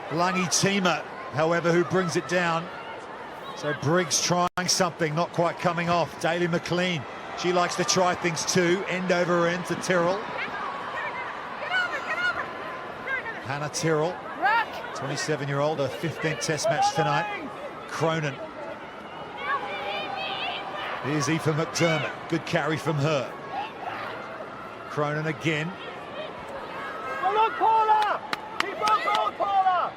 Lungy Tima, however, who brings it down. So Briggs trying something, not quite coming off. Daly McLean, she likes to try things too. End over end to Tyrrell. Hannah Tyrrell, 27-year-old, her 15th Test match tonight. Cronin. Here's Aoife McDermott. Good carry from her. Cronin again. Come on, Paula! Keep on going, Paula!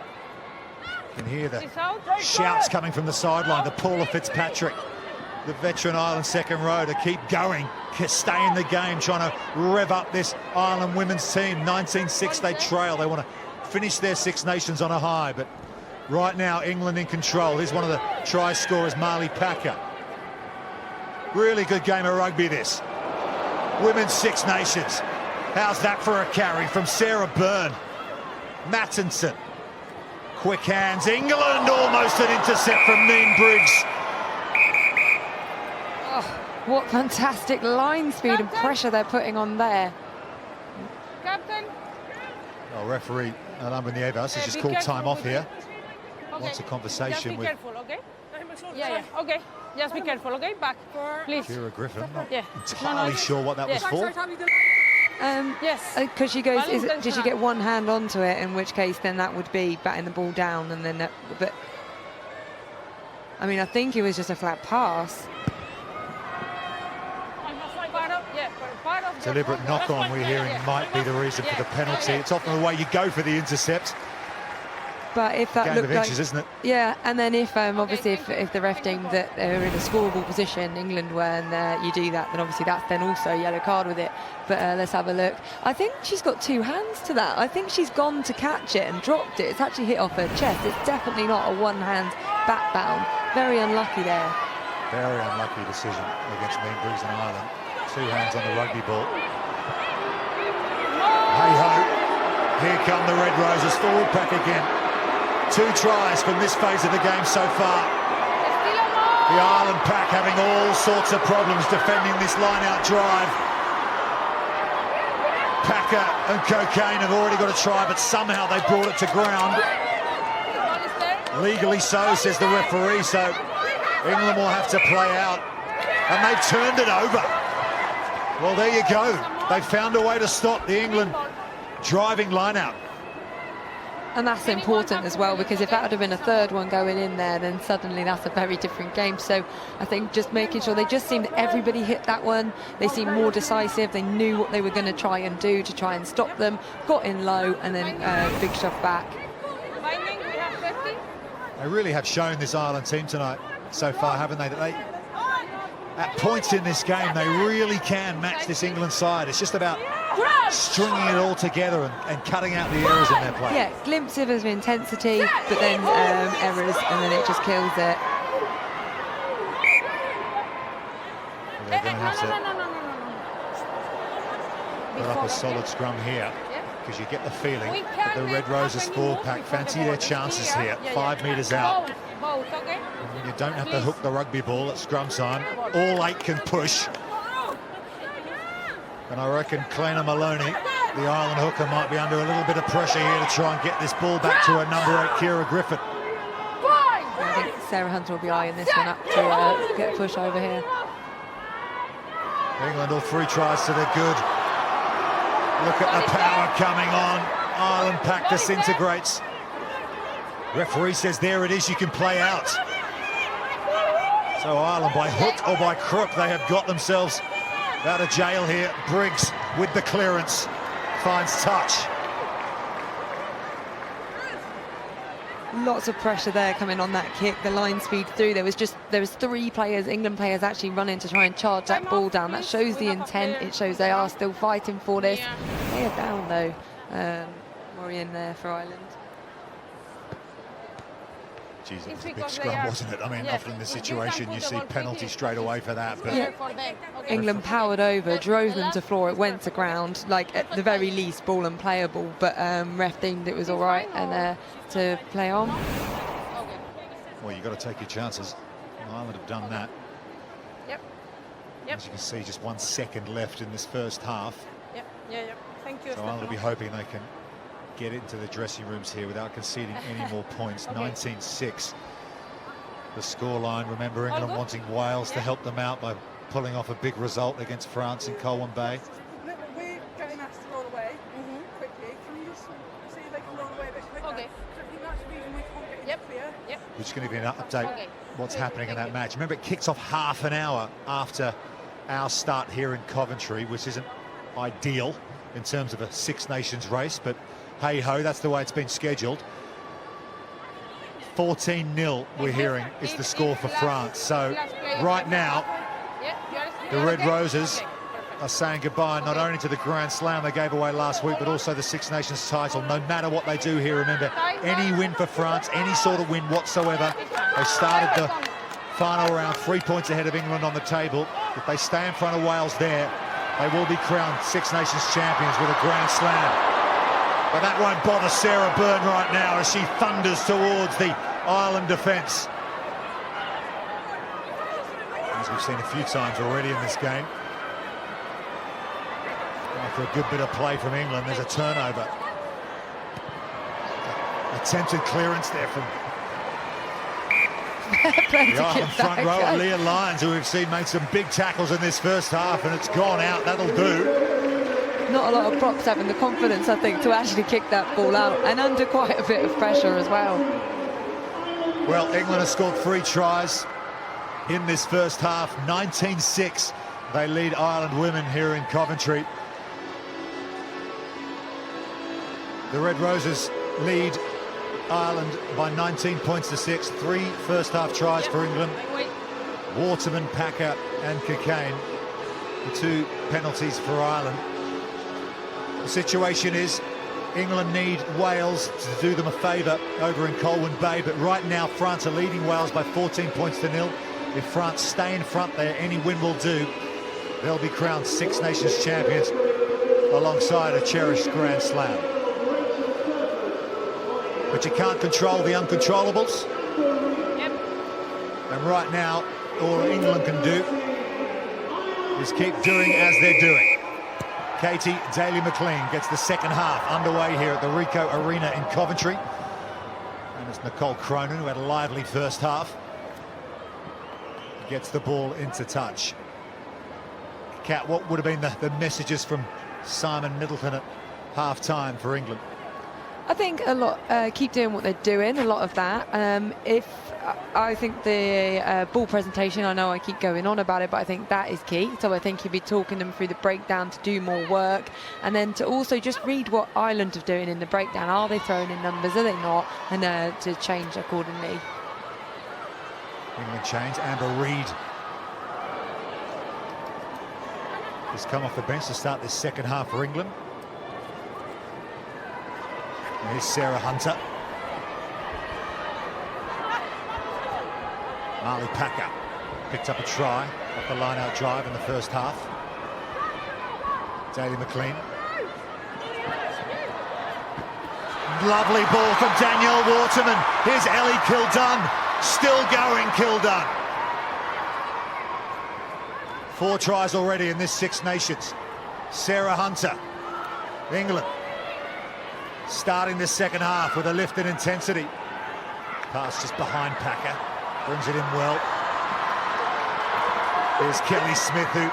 You can hear the shouts coming from the sideline to Paula Fitzpatrick, the veteran Ireland second row, to keep going, stay in the game, trying to rev up this Ireland women's team. 19-6 they trail. They want to finish their Six Nations on a high, but right now England in control. Here's one of the try scorers, Marley Packer. Really good game of rugby this. Women's Six Nations. How's that for a carry from Sarah Byrne? Mattinson. Quick hands. England almost an intercept from Neen Briggs. Oh, what fantastic line speed and pressure they're putting on there. Captain. Oh, referee Alhambra Nievas has just called time off here. Wants a conversation Just be with careful, okay? Yeah, okay. Just be careful, okay? Back, please. Kira Griffin. Not Yeah. entirely sure what that was for. Yes. Because she goes, did she get one hand onto it? In which case, then that would be batting the ball down, and then. But I mean, I think it was just a flat pass. Deliberate knock-on we're hearing might be the reason for the penalty. It's often the way you go for the intercept. But if that Game looked of like, inches, isn't it? yeah, and then if obviously if the ref deemed that they were in a scoreable position, England were, and you do that, then obviously that's then also a yellow card with it. But let's have a look. I think she's got two hands to that. I think she's gone to catch it and dropped it. It's actually hit off her chest. It's definitely not a one-hand back bound. Very unlucky there. Very unlucky decision against Neen Briggs and Ireland. Two hands on the rugby ball. Hey-ho. Here come the Red Roses. Forward pack again. 2 tries from this phase of the game so far. The Ireland pack having all sorts of problems defending this line-out drive. Packer and Cocaine have already got a try, but somehow they brought it to ground. Legally so, says the referee, so England will have to play out. And they've turned it over. Well, there you go. They found a way to stop the England driving line-out. And that's important as well, because if that would have been a third one going in there, then suddenly that's a very different game. So I think just making sure, they just seemed everybody hit that one. They seemed more decisive. They knew what they were going to try and do to try and stop them. Got in low and then big shove back. They really have shown this Ireland team tonight so far, haven't they? That they, at points in this game, they really can match this England side. It's just about stringing it all together and cutting out the errors in their play. Yeah, glimpses of intensity, but then errors, and then it just kills it. They're going to have to put up a solid scrum here. because you get the feeling We that the can't Red have Roses any forward move pack before fancy the their ball is chances clear. here. 5 metres out. Both, okay? You don't have to Please. hook the rugby ball at scrum time. All 8 can push. And I reckon Kleiner Maloney, the Ireland hooker, might be under a little bit of pressure here to try and get this ball back to her number 8, Kira Griffin. I think Sarah Hunter will be eyeing this one up to get a push over here. England all 3 tries to the good. Look at the power coming on. Ireland pack disintegrates. Referee says there it is, you can play out. So Ireland, by hook or by crook, they have got themselves out of jail here. Briggs with the clearance finds touch. Lots of pressure there coming on that kick, the line speed through. There was 3 players, England players, actually running to try and charge that ball down. That shows the intent. It shows they are still fighting for this. They are down though. Maureen there for Ireland. Jeez, it was a big because they scrum, are- wasn't it? I mean, yeah, often in this if you can situation put you the see ball penalty quickly. straight away for that, but Yeah. For them, okay? England powered over, drove them to floor. It went to ground, like at the very least ball and playable, but ref deemed it was all right and to play on. Okay. well, you've got to take your chances. Ireland have done that. Yep. As you can see, just 1 second left in this first half. Yep. Yeah. Thank you. So Ireland will be hoping they can get into the dressing rooms here without conceding any more points. Okay. 19-6. The scoreline. Remember, England good? wanting Wales to Yeah. help them out by pulling off a big result against France in Colwyn Bay. We're getting asked to roll away quickly. Can you just see if they can roll away a bit quicker? Okay. So I think that's the reason we can't get Yep. it clear. Yep. We're just going to give you an update Okay. what's Good, happening in thank that you. match. Remember, it kicks off half an hour after our start here in Coventry, which isn't ideal in terms of a Six Nations race, but hey-ho, that's the way it's been scheduled. 14-0, we're hearing, is the score for France. So right now, the Red Roses are saying goodbye not only to the Grand Slam they gave away last week, but also the Six Nations title. No matter what they do here, remember, any win for France, any sort of win whatsoever, they started the final round 3 points ahead of England on the table. If they stay in front of Wales there, they will be crowned Six Nations champions with a Grand Slam. But that won't bother Sarah Byrne right now as she thunders towards the Ireland defence. As we've seen a few times already in this game. After a good bit of play from England, there's a turnover. Attempted clearance there from the Ireland front row, Leah Lyons, who we've seen make some big tackles in this first half, and it's gone out. That'll do. Not a lot of props having the confidence, I think, to actually kick that ball out, and under quite a bit of pressure as well. Well, England has scored 3 tries in this first half. 19-6. They lead Ireland women here in Coventry. The Red Roses lead Ireland by 19 points to 6. 3 first half tries for England. Waterman, Packer and Cockayne. The 2 penalties for Ireland. The situation is England need Wales to do them a favour over in Colwyn Bay, but right now France are leading Wales by 14 points to 0. If France stay in front there, any win will do. They'll be crowned Six Nations champions alongside a cherished Grand Slam. But you can't control the uncontrollables. Yep. And right now, all England can do is keep doing as they're doing. Katie Daly-McLean gets the second half underway here at the Ricoh Arena in Coventry. And it's Nicole Cronin, who had a lively first half, gets the ball into touch. Kat, what would have been the messages from Simon Middleton at half-time for England? I think a lot, keep doing what they're doing, a lot of that. I think the ball presentation, I know I keep going on about it, but I think that is key. So I think you'd be talking them through the breakdown to do more work, and then to also just read what Ireland are doing in the breakdown. Are they throwing in numbers? Are they not? And to change accordingly. England change. Amber Reid has come off the bench to start this second half for England. And here's Sarah Hunter. Marley Packer picked up a try off the line-out drive in the first half. Daly-McLean. Lovely ball from Danielle Waterman. Here's Ellie Kildunn. Still going, Kildunn. 4 tries already in this Six Nations. Sarah Hunter, England, starting the second half with a lift in intensity. Pass just behind Packer, brings it in well. Here's Kelly Smith, who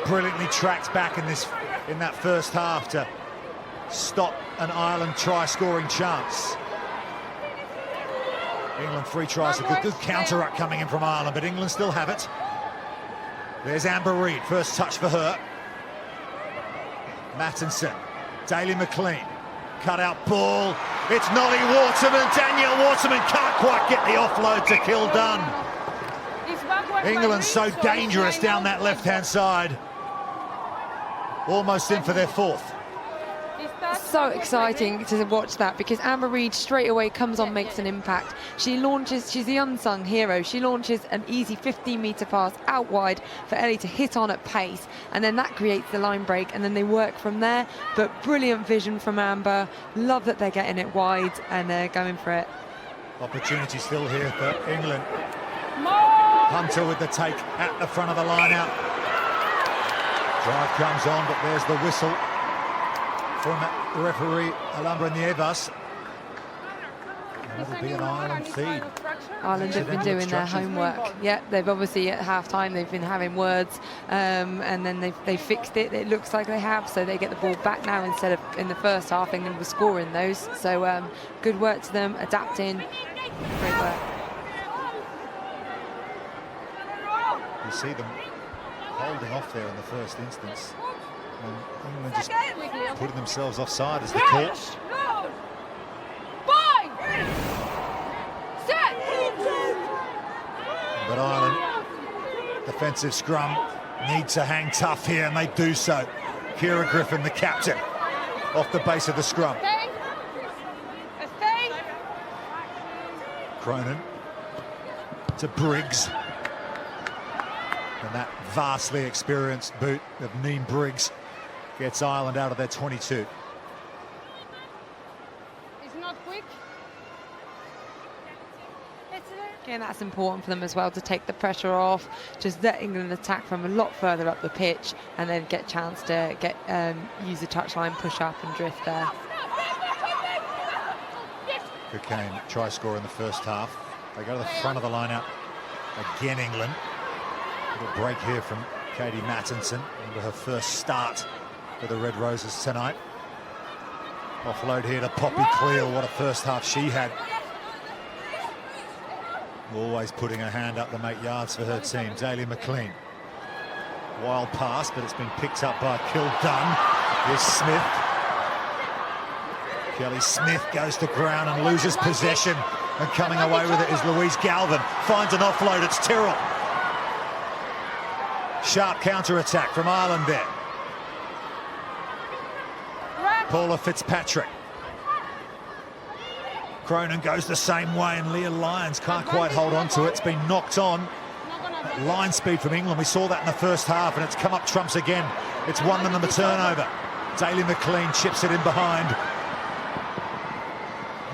brilliantly tracks back in that first half to stop an Ireland try-scoring chance. England 3 tries, a good counter-up coming in from Ireland, but England still have it. There's Amber Reid, first touch for her. Mattinson, Daly McLean, cut out ball. It's Nolly Waterman. Danielle Waterman can't quite get the offload to Kildunn. England so dangerous down that left-hand side. Almost in for their 4th. So exciting to watch that, because Amber Reid straight away comes on, makes an impact. She launches, she's the unsung hero. She launches an easy 15-metre pass out wide for Ellie to hit on at pace, and then that creates the line break, and then they work from there. But brilliant vision from Amber. Love that they're getting it wide and they're going for it. Opportunity still here for England. Hunter with the take at the front of the line out. Drive comes on, but there's the whistle from referee Alhambra Nievas. That'll be an Ireland feed. Ireland have been doing their homework. Yeah, they've obviously at half-time they've been having words, and then they've fixed it. It looks like they have, so they get the ball back now instead of in the first half. England was scoring those, so good work to them, adapting. Great work. You see them holding off there in the first instance. And England just putting themselves offside as the call. But Ireland, defensive scrum, need to hang tough here, and they do so. Kira Griffin, the captain, off the base of the scrum. Cronin to Briggs. And that vastly experienced boot of Neen Briggs gets Ireland out of their 22. It's not quick. Again, that's important for them as well, to take the pressure off, just let England attack from a lot further up the pitch, and then get a chance to use the touchline, push up and drift there. Cocaine try score in the first half. They go to the front of the line out again, England. Little break here from Katie Mattinson into her first start for the Red Roses tonight. Offload here to Poppy Cleal. What a first half she had. Always putting her hand up to make yards for her team. Daly McLean. Wild pass, but it's been picked up by Kildunn. Here's Smith. Kelly Smith goes to ground and loses possession. And coming away with it is Louise Galvin. Finds an offload, it's Tyrrell. Sharp counter-attack from Ireland there. Paula Fitzpatrick. Cronin goes the same way, and Leah Lyons can't quite hold on to it. It's been knocked on. Line speed from England, we saw that in the first half, and it's come up trumps again. It's won them the turnover. Daly McLean chips it in behind.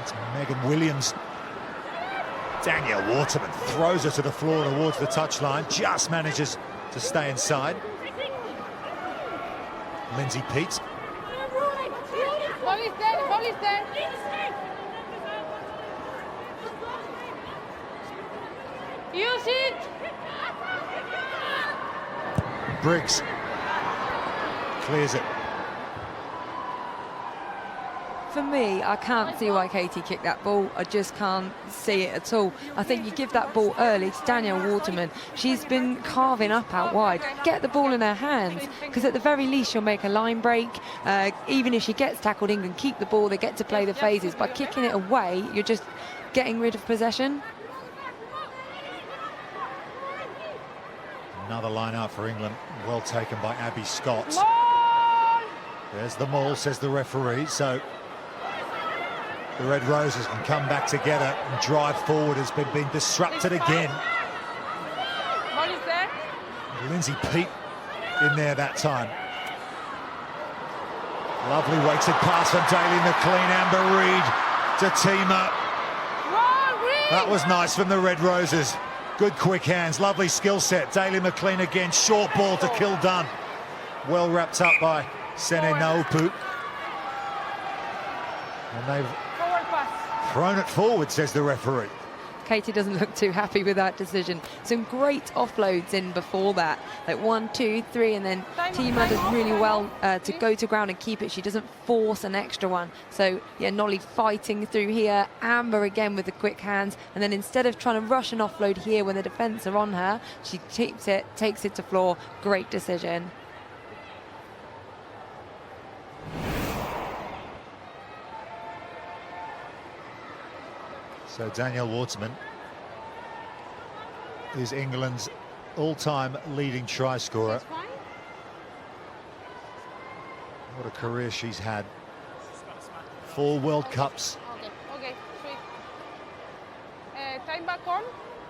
It's Megan Williams. Danielle Waterman throws her to the floor towards the touchline, just manages to stay inside. Lindsay Peet. Ball is there, ball is there. Use it. Briggs clears it. For me, I can't see why Katie kicked that ball. I just can't see it at all. I think you give that ball early to Danielle Waterman. She's been carving up out wide. Get the ball in her hands, because at the very least she'll make a line break. Even if she gets tackled, England keep the ball. They get to play the phases. By kicking it away, you're just getting rid of possession. Another line out for England, well taken by Abby Scott. There's the maul, says the referee. So the Red Roses can come back together and drive forward. Has been disrupted again. Ball is there. Lindsay Peet in there that time. Lovely weighted pass from Daly McLean. Amber Reid to team up. That was nice from the Red Roses. Good quick hands, lovely skill set. Daly McLean again, short ball to Kildun. Well wrapped up by Sene Naupu. And they've thrown it forward, says the referee. Katie doesn't look too happy with that decision. Some great offloads in before that, like 1, 2, 3, and then Tima does really well to go to ground and keep it. She doesn't force an extra one. So yeah, Nolly fighting through here. Amber again with the quick hands, and then instead of trying to rush an offload here when the defence are on her, she keeps it, takes it to floor. Great decision. So Danielle Wartsman is England's all-time leading try scorer. What a career she's had. 4 World Cups. Okay, sweet. Time back on.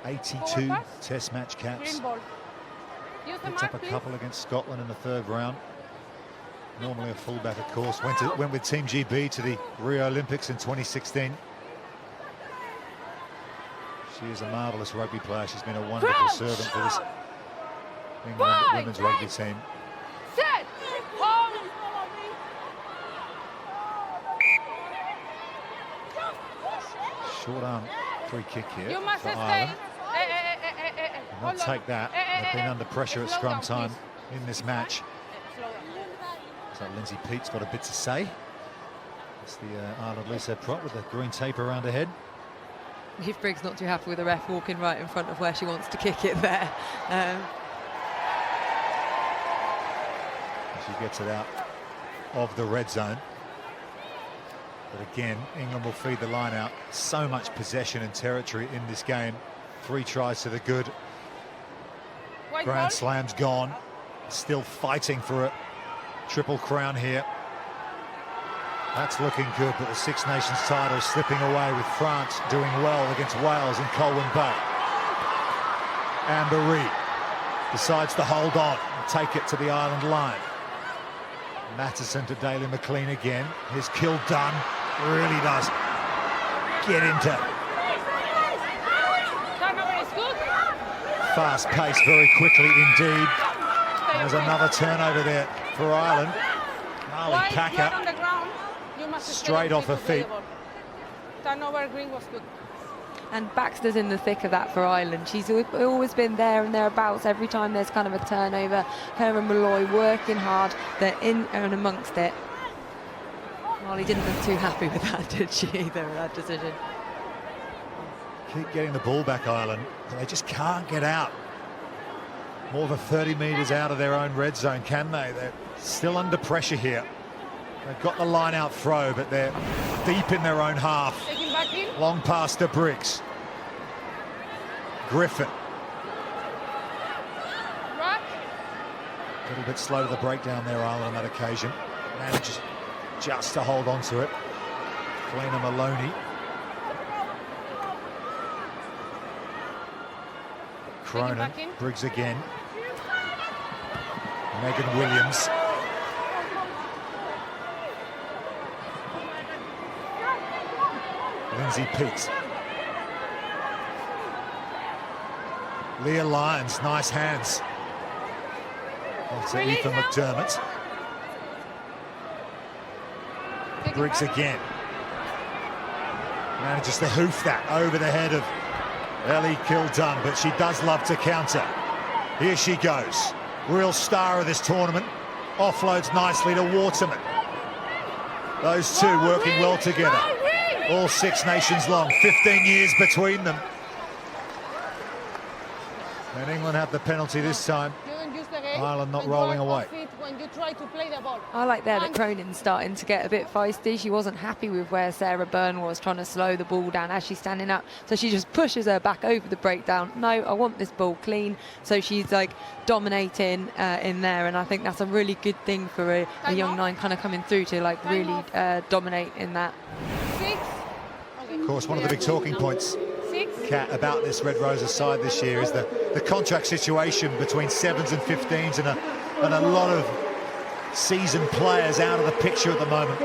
82 Test match caps. Green ball. Use the Picked mark, up a please. couple against Scotland in the 3rd round. Normally a fullback, of course. Went with Team GB to the Rio Olympics in 2016. She is a marvellous rugby player. She's been a wonderful servant for this England women's rugby team. Set. Hold. Short arm free kick here You must for stay. Ireland. Hold They'll on. take that. They've been under pressure at Slow scrum down, time please. in this match. Slow down. So Lindsay Peate's got a bit to say. It's the Ireland Lisa prop with the green tape around her head. If Briggs not too happy with the ref walking right in front of where she wants to kick it there. She gets it out of the red zone. But again, England will feed the line out. So much possession and territory in this game. 3 tries to the good. White Grand ball. Slam's gone. Still fighting for a triple crown here. That's looking good, but the Six Nations title slipping away with France doing well against Wales in Colwyn Bay. Amber Reid decides to hold on and take it to the Ireland line. Mattison to Daly McLean again. Here's Kildun. Really does get into Turnover is good. fast pace very quickly indeed. There's another turnover there for Ireland. Marley While you are Packer on the ground, you must stay straight on off her to play feet. the ball. Turnover green was good. And Baxter's in the thick of that for Ireland. She's always been there and thereabouts every time there's kind of a turnover. Her and Malloy working hard. They're in and amongst it. Molly didn't look too happy with that, did she, either, with that decision? Keep getting the ball back, Ireland, but they just can't get out. More than 30 metres out of their own red zone, can they? They're still under pressure here. They've got the line out throw, but they're deep in their own half. Taking back in. Long pass to Briggs. Griffin. Rock. A little bit slow to the breakdown there, Ireland, on that occasion. Manages just to hold on to it. Galena Maloney. Cronin. back in. Briggs again. Megan Williams. Lindsay Peates. Leah Lyons, nice hands. That's Release Aoife now. McDermott. Take it Briggs back. again. Manages to hoof that over the head of Ellie Kildun, but she does love to counter. Here she goes. Real star of this tournament. Offloads nicely to Waterman. Those two working well together. All Six Nations long, 15 years between them. And England have the penalty this time. You don't use the game Ireland not when you rolling are away. off it, when you try to play the ball. I like there that Cronin's starting to get a bit feisty. She wasn't happy with where Sarah Byrne was trying to slow the ball down as she's standing up. So she just pushes her back over the breakdown. No, I want this ball clean. So she's like dominating in there. And I think that's a really good thing for a Time young off. nine kind of coming through to like Time really off. dominate in that. 6. Okay. Of course, one of the big talking points, 6. Kat, about this Red Roses side this year is the contract situation between 7s and 15s and a lot of seasoned players out of the picture at the moment.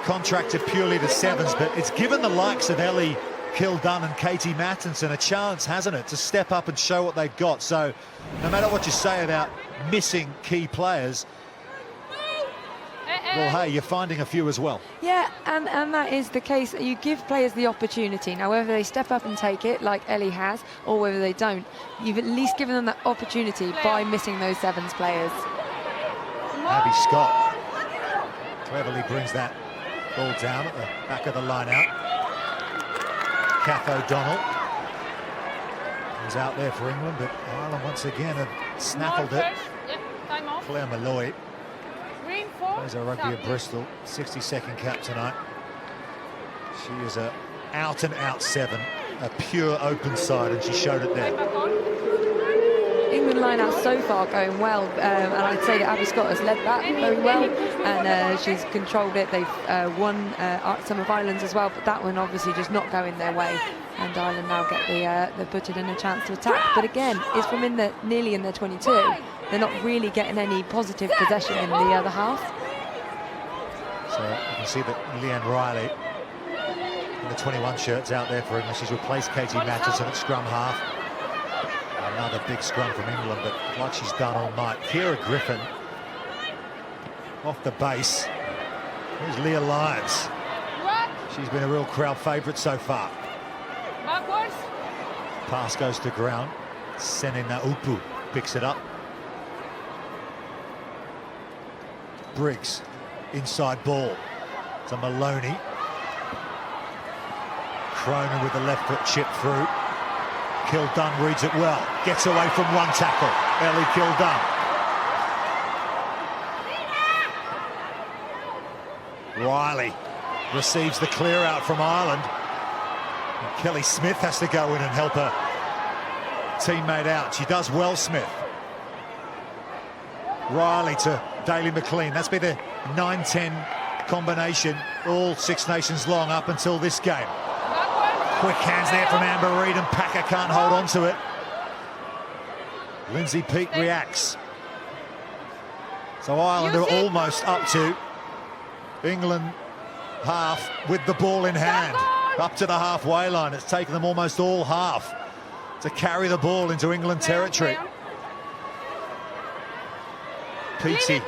Contracted purely to sevens, but it's given the likes of Ellie Kildown and Katie Mattinson a chance, hasn't it, to step up and show what they've got. So no matter what you say about missing key players, well, hey, you're finding a few as well. Yeah, and that is the case. You give players the opportunity. Now, whether they step up and take it, like Ellie has, or whether they don't, you've at least given them that opportunity by missing those sevens players. Abby Scott cleverly brings that ball down at the back of the line out. Kath O'Donnell was out there for England, but Ireland once again have snaffled it. Claire Malloy plays a rugby at Bristol, 62nd cap tonight. She is a out-and-out seven, a pure open side, and she showed it there. England line-out so far going well, and I'd say that Abby Scott has led that very well, and she's controlled it. They've won some of Ireland's as well, but that one obviously just not going their way, and Ireland now get the butted and a chance to attack. But again, it's from nearly in their 22. They're not really getting any positive possession in the other half. So you can see that Leanne Riley in the 21 shirts out there for England. She's replaced Katie Mattinson at scrum half. Another big scrum from England, but like she's done all night. Ciara Griffin off the base. Here's Leah Lyons. She's been a real crowd favourite so far. Pass goes to ground. Senina Upu picks it up. Briggs, inside ball to Maloney. Cronin with the left foot chip through. Kildown reads it well, gets away from one tackle. Ellie Kildown. Riley receives the clear out from Ireland. And Kelly Smith has to go in and help her teammate out. She does well, Smith. Riley to Daly McLean. That's been a 9-10 combination all Six Nations long up until this game. Quick hands there from Amber Reid, and Packer can't hold on to it. Lindsay Peake reacts. So Ireland are almost up to England half with the ball in hand. Up to the halfway line. It's taken them almost all half to carry the ball into England territory. Peaksy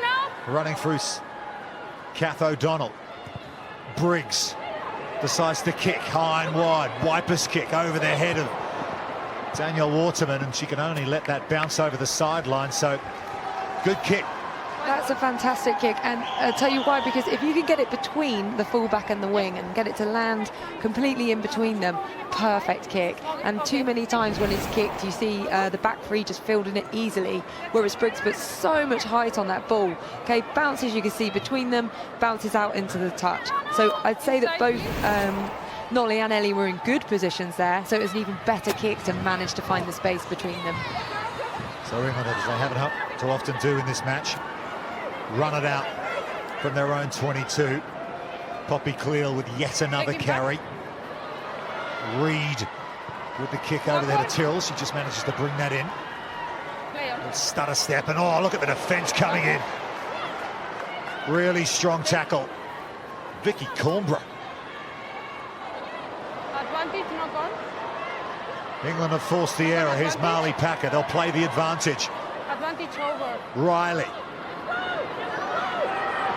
running through Kath O'Donnell. Briggs decides to kick high and wide. Wiper's kick over the head of Danielle Waterman, and she can only let that bounce over the sideline. So good kick. That's a fantastic kick, and I'll tell you why, because if you can get it between the fullback and the wing and get it to land completely in between them, perfect kick. And too many times when it's kicked, you see the back three just fielding it easily, whereas Briggs puts so much height on that ball. Okay, bounces, you can see between them, bounces out into the touch. So I'd say that both Nolly and Ellie were in good positions there, so it was an even better kick to manage to find the space between them. So England, as they haven't to often do in this match, run it out from their own 22. Poppy Cleal with yet another carry. Reid with the kick over there to Till. She just manages to bring that in. Stutter step, and oh, look at the defence coming in. Really strong tackle. Vicky Cornborough. Advantage not on. England have forced the error. Here's Marley Packer. They'll play the advantage. Advantage over. Riley.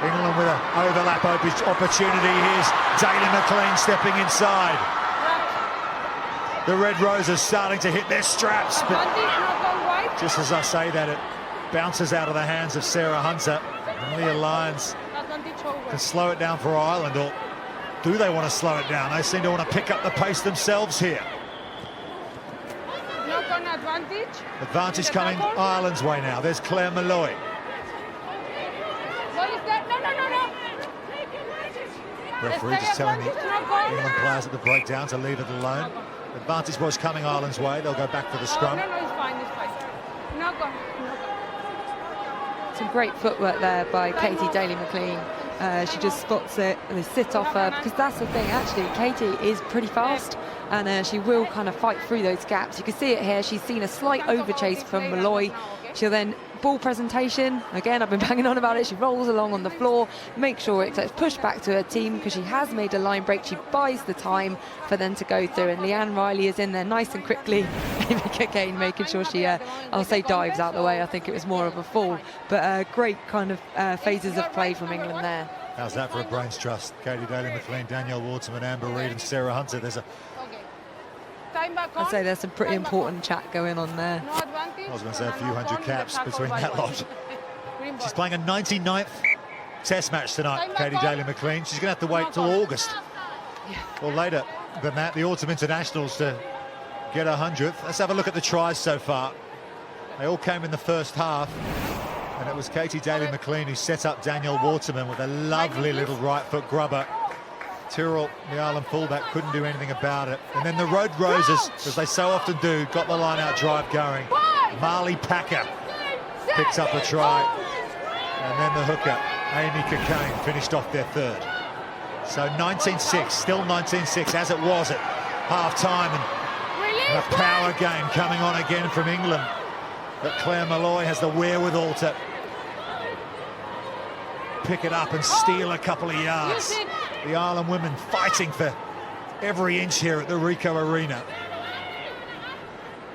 England with an overlap opportunity. Here's Daly McLean stepping inside. The Red Roses starting to hit their straps, but just as I say that, it bounces out of the hands of Sarah Hunter. And Leah Lyons can slow it down for Ireland, or do they want to slow it down? They seem to want to pick up the pace themselves here. Not on advantage. Advantage coming Ireland's way now. There's Claire Malloy. Referee just telling the England players at the breakdown to leave it alone. Advantage was coming Ireland's way. They'll go back for the scrum. No, it's fine, it's fine. Not gone. Some great footwork there by Katie Daly McLean. She just spots it and they sit off her, because that's the thing, actually, Katie is pretty fast, and she will kind of fight through those gaps. You can see it here. She's seen a slight overchase from Malloy. She'll then ball presentation. Again, I've been banging on about it. She rolls along on the floor, makes sure it gets pushed back to her team because she has made a line break. She buys the time for them to go through, and Leanne Riley is in there nice and quickly. Amy Cockayne making sure she, I'll say dives out the way. I think it was more of a fall, but great kind of phases of play from England there. How's that for a brains trust? Katie Daly-McLean, Danielle Waterman, Amber Reid and Sarah Hunter. There's a... I'd say there's some pretty important chat going on there. I was going to say a few hundred caps between that lot. She's playing a 99th test match tonight, Katie Daly-McLean. She's going to have to wait till August. Or later than that, the autumn internationals to get her 100th. Let's have a look at the tries so far. They all came in the first half. And it was Katie Daly-McLean who set up Danielle Waterman with a lovely little right foot grubber. Tyrrell, the Ireland fullback, couldn't do anything about it. And then the Road Roses, as they so often do, got the line-out drive going. Marley Packer picks up a try. And then the hooker, Amy Cockayne, finished off their third. So 19-6, still 19-6, as it was at half-time. And a power game coming on again from England. But Claire Malloy has the wherewithal to pick it up and steal a couple of yards. The Ireland women fighting for every inch here at the Ricoh Arena.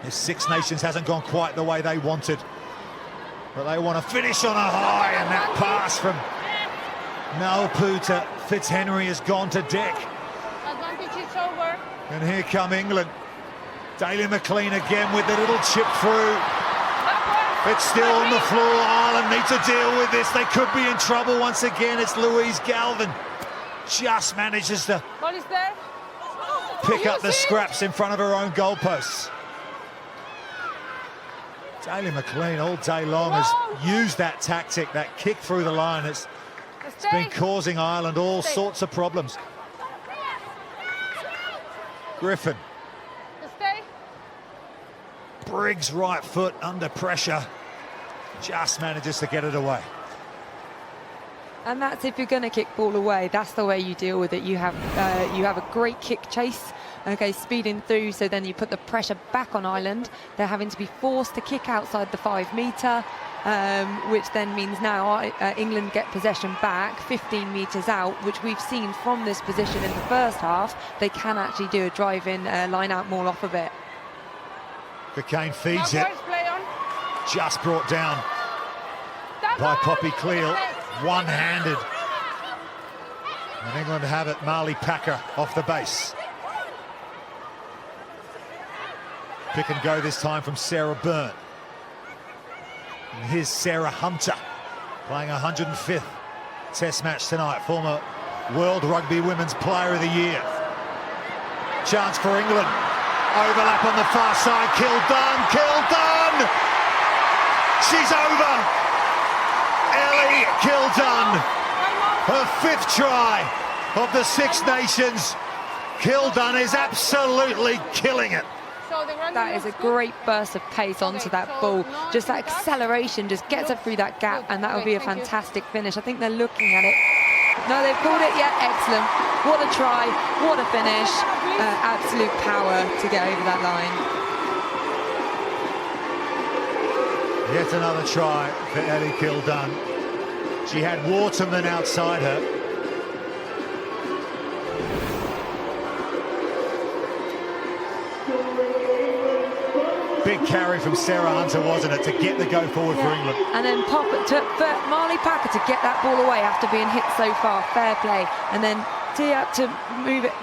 The Six Nations hasn't gone quite the way they wanted, but they want to finish on a high, and that pass from Naupoo to Fitzhenry has gone to deck. Advantage is over. And here come England. Daly-McLean again with the little chip through. It's still on the floor. Ireland need to deal with this. They could be in trouble once again. It's Louise Galvin. Just manages to pick up the scraps in front of her own goalposts. Daly-McLean all day long has used that tactic, that kick through the line. It's been causing Ireland all sorts of problems. Griffin. Briggs right foot under pressure. Just manages to get it away. And that's if you're going to kick ball away, that's the way you deal with it. You have a great kick chase, okay, speeding through, so then you put the pressure back on Ireland. They're having to be forced to kick outside the 5 metre, which then means now England get possession back 15 metres out, which we've seen from this position in the first half. They can actually do a drive-in line out more off of it. Cockayne feeds it, just brought down by Poppy Cleal. One-handed. And England have it. Marley Packer off the base. Pick and go this time from Sarah Byrne. And here's Sarah Hunter playing 105th test match tonight. Former World Rugby Women's Player of the Year. Chance for England. Overlap on the far side. Kildunn. She's over. Ellie Kildunn, her 5th try of the Six Nations. Kildunn is absolutely killing it. That is a great burst of pace onto that ball. Just that acceleration just gets her through that gap, and that will be a fantastic finish. I think they're looking at it. No, they've called it. Yeah, excellent. What a try, what a finish. Absolute power to get over that line. Yet another try for Ellie Kildunn. She had Waterman outside her. Big carry from Sarah Hunter, wasn't it, to get the go forward for England. And then pop it to Marley Packer to get that ball away after being hit so far. Fair play. And then tee up to move it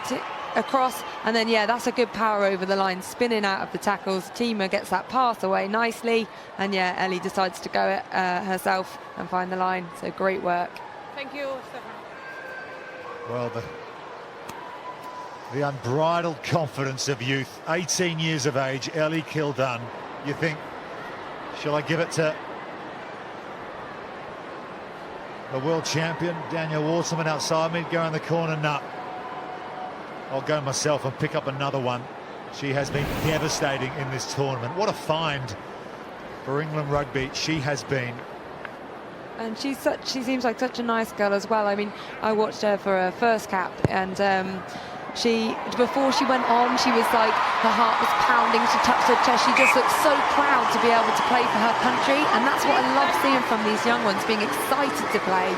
across, and then that's a good power over the line, spinning out of the tackles. Tima gets that pass away nicely, and Ellie decides to go it herself and find the line. So great work. Thank you, Stefan. Well, the unbridled confidence of youth, 18 years of age, Ellie Kildunn. You think, shall I give it to the world champion, Danielle Waterman, outside me, go in the corner? No. I'll go myself and pick up another one. She has been devastating in this tournament. What a find for England Rugby she has been. And she seems like such a nice girl as well. I mean, I watched her for her first cap, and before she went on, she was like, her heart was pounding, she touched her chest, she just looked so proud to be able to play for her country, and that's what I love seeing from these young ones, being excited to play.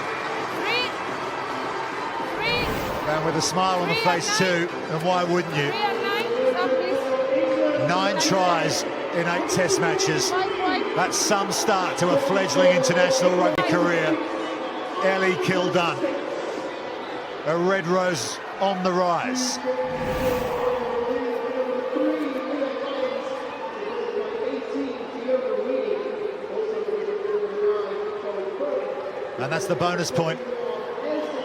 And with a smile on the face too, and why wouldn't you? 9 tries in 8 test matches. That's some start to a fledgling international rugby career. Ellie Kildunn, a red rose on the rise. And that's the bonus point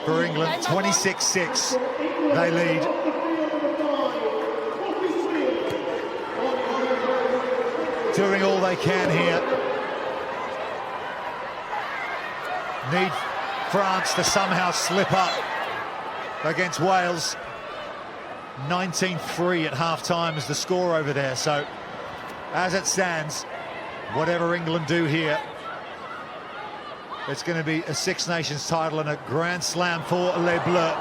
for England. 26-6, they lead. Doing all they can here. Need France to somehow slip up against Wales. 19-3 at half-time is the score over there. So, as it stands, whatever England do here, it's going to be a Six Nations title and a Grand Slam for Les Bleus.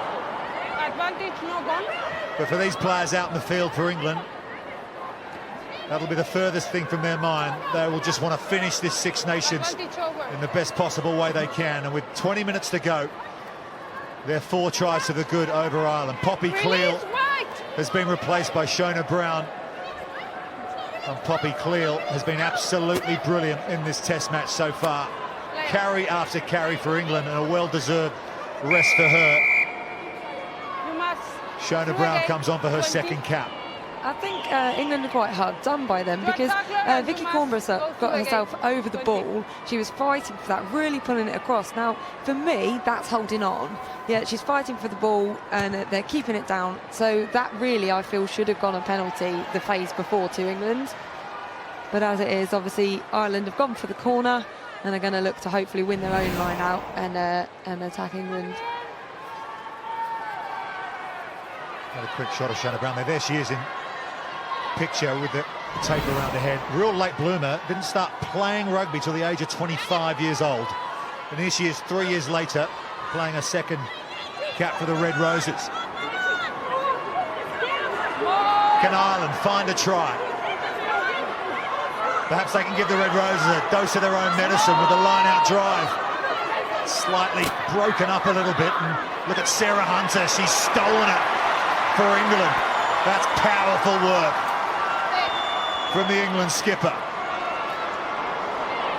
Advantage no gone. But for these players out in the field for England, that'll be the furthest thing from their mind. They will just want to finish this Six Nations in the best possible way they can. And with 20 minutes to go, they're 4 tries to the good over Ireland. Poppy Cleal has been replaced by Shona Brown. And Poppy Cleal has been absolutely brilliant in this test match so far. Carry after carry for England, and a well-deserved rest for her. Shona Brown comes on for her second cap. I think England are quite hard done by them, because Vicky Cornborough got herself over the ball. She was fighting for that, really pulling it across. Now, for me, that's holding on. Yeah, she's fighting for the ball and they're keeping it down. So that really, I feel, should have gone a penalty the phase before to England. But as it is, obviously, Ireland have gone for the corner and are going to look to hopefully win their own line out and attack England. Got a quick shot of Shona Brown there. There she is in picture with the tape around her head. Real late bloomer, didn't start playing rugby till the age of 25 years old. And here she is 3 years later, playing a second cap for the Red Roses. Can Ireland find a try? Perhaps they can give the Red Roses a dose of their own medicine with a line-out drive. Slightly broken up a little bit, and look at Sarah Hunter, she's stolen it for England. That's powerful work from the England skipper.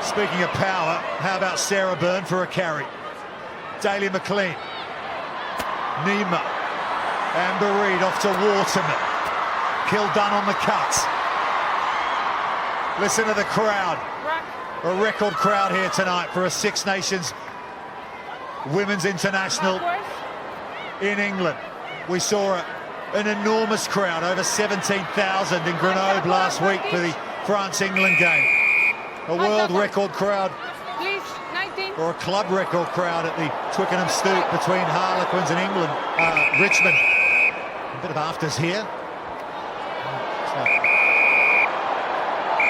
Speaking of power, how about Sarah Byrne for a carry? Daly McLean, Nima, Amber Reid off to Waterman. Kildunn on the cut. Listen to the crowd. A record crowd here tonight for a Six Nations Women's International in England. We saw an enormous crowd, over 17,000 in Grenoble last week for the France-England game. A world record crowd, or a club record crowd at the Twickenham Stoop between Harlequins and England, Richmond. A bit of afters here. Looks like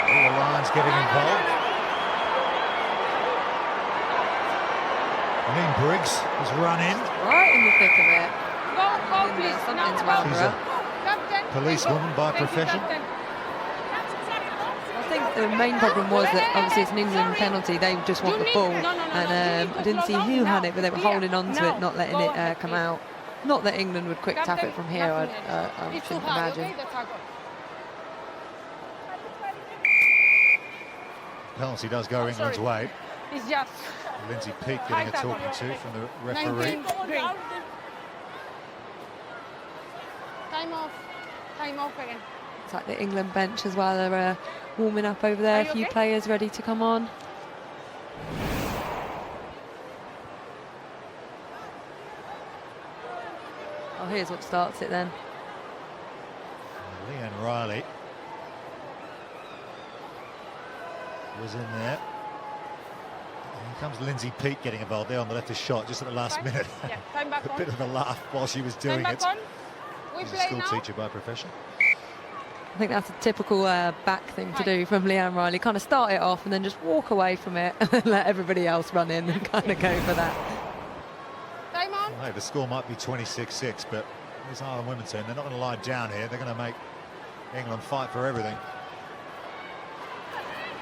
all the Lions getting involved. Lynn Briggs has run in. Right in the thick of it. Go, please. Something's wrong with her. Policewoman by profession. I think the main problem was that obviously it's an England penalty. They just want the ball, and I didn't see who had it, but they were holding on to it, not letting it come out. Not that England would quick tap it from here, I shouldn't imagine. Penalty does go England's way. It's just Lindsay Peake getting a talking to from the referee. Time off. Time off again. It's like the England bench as well. They're warming up over there. A few players ready to come on. Oh, here's what starts it then. Leanne Riley was in there. And here comes Lindsay Peake getting involved there on the leftist shot just at the last minute. Yeah, time back A on. bit of a laugh while she was doing it. We She's a play school now. teacher by profession. I think that's a typical back thing to do from Leanne Riley. Kind of start it off and then just walk away from it and then let everybody else run in and kind of go for that. Time on. Well, hey, the score might be 26-6, but this Ireland women's team, they're not going to lie down here. They're going to make England fight for everything.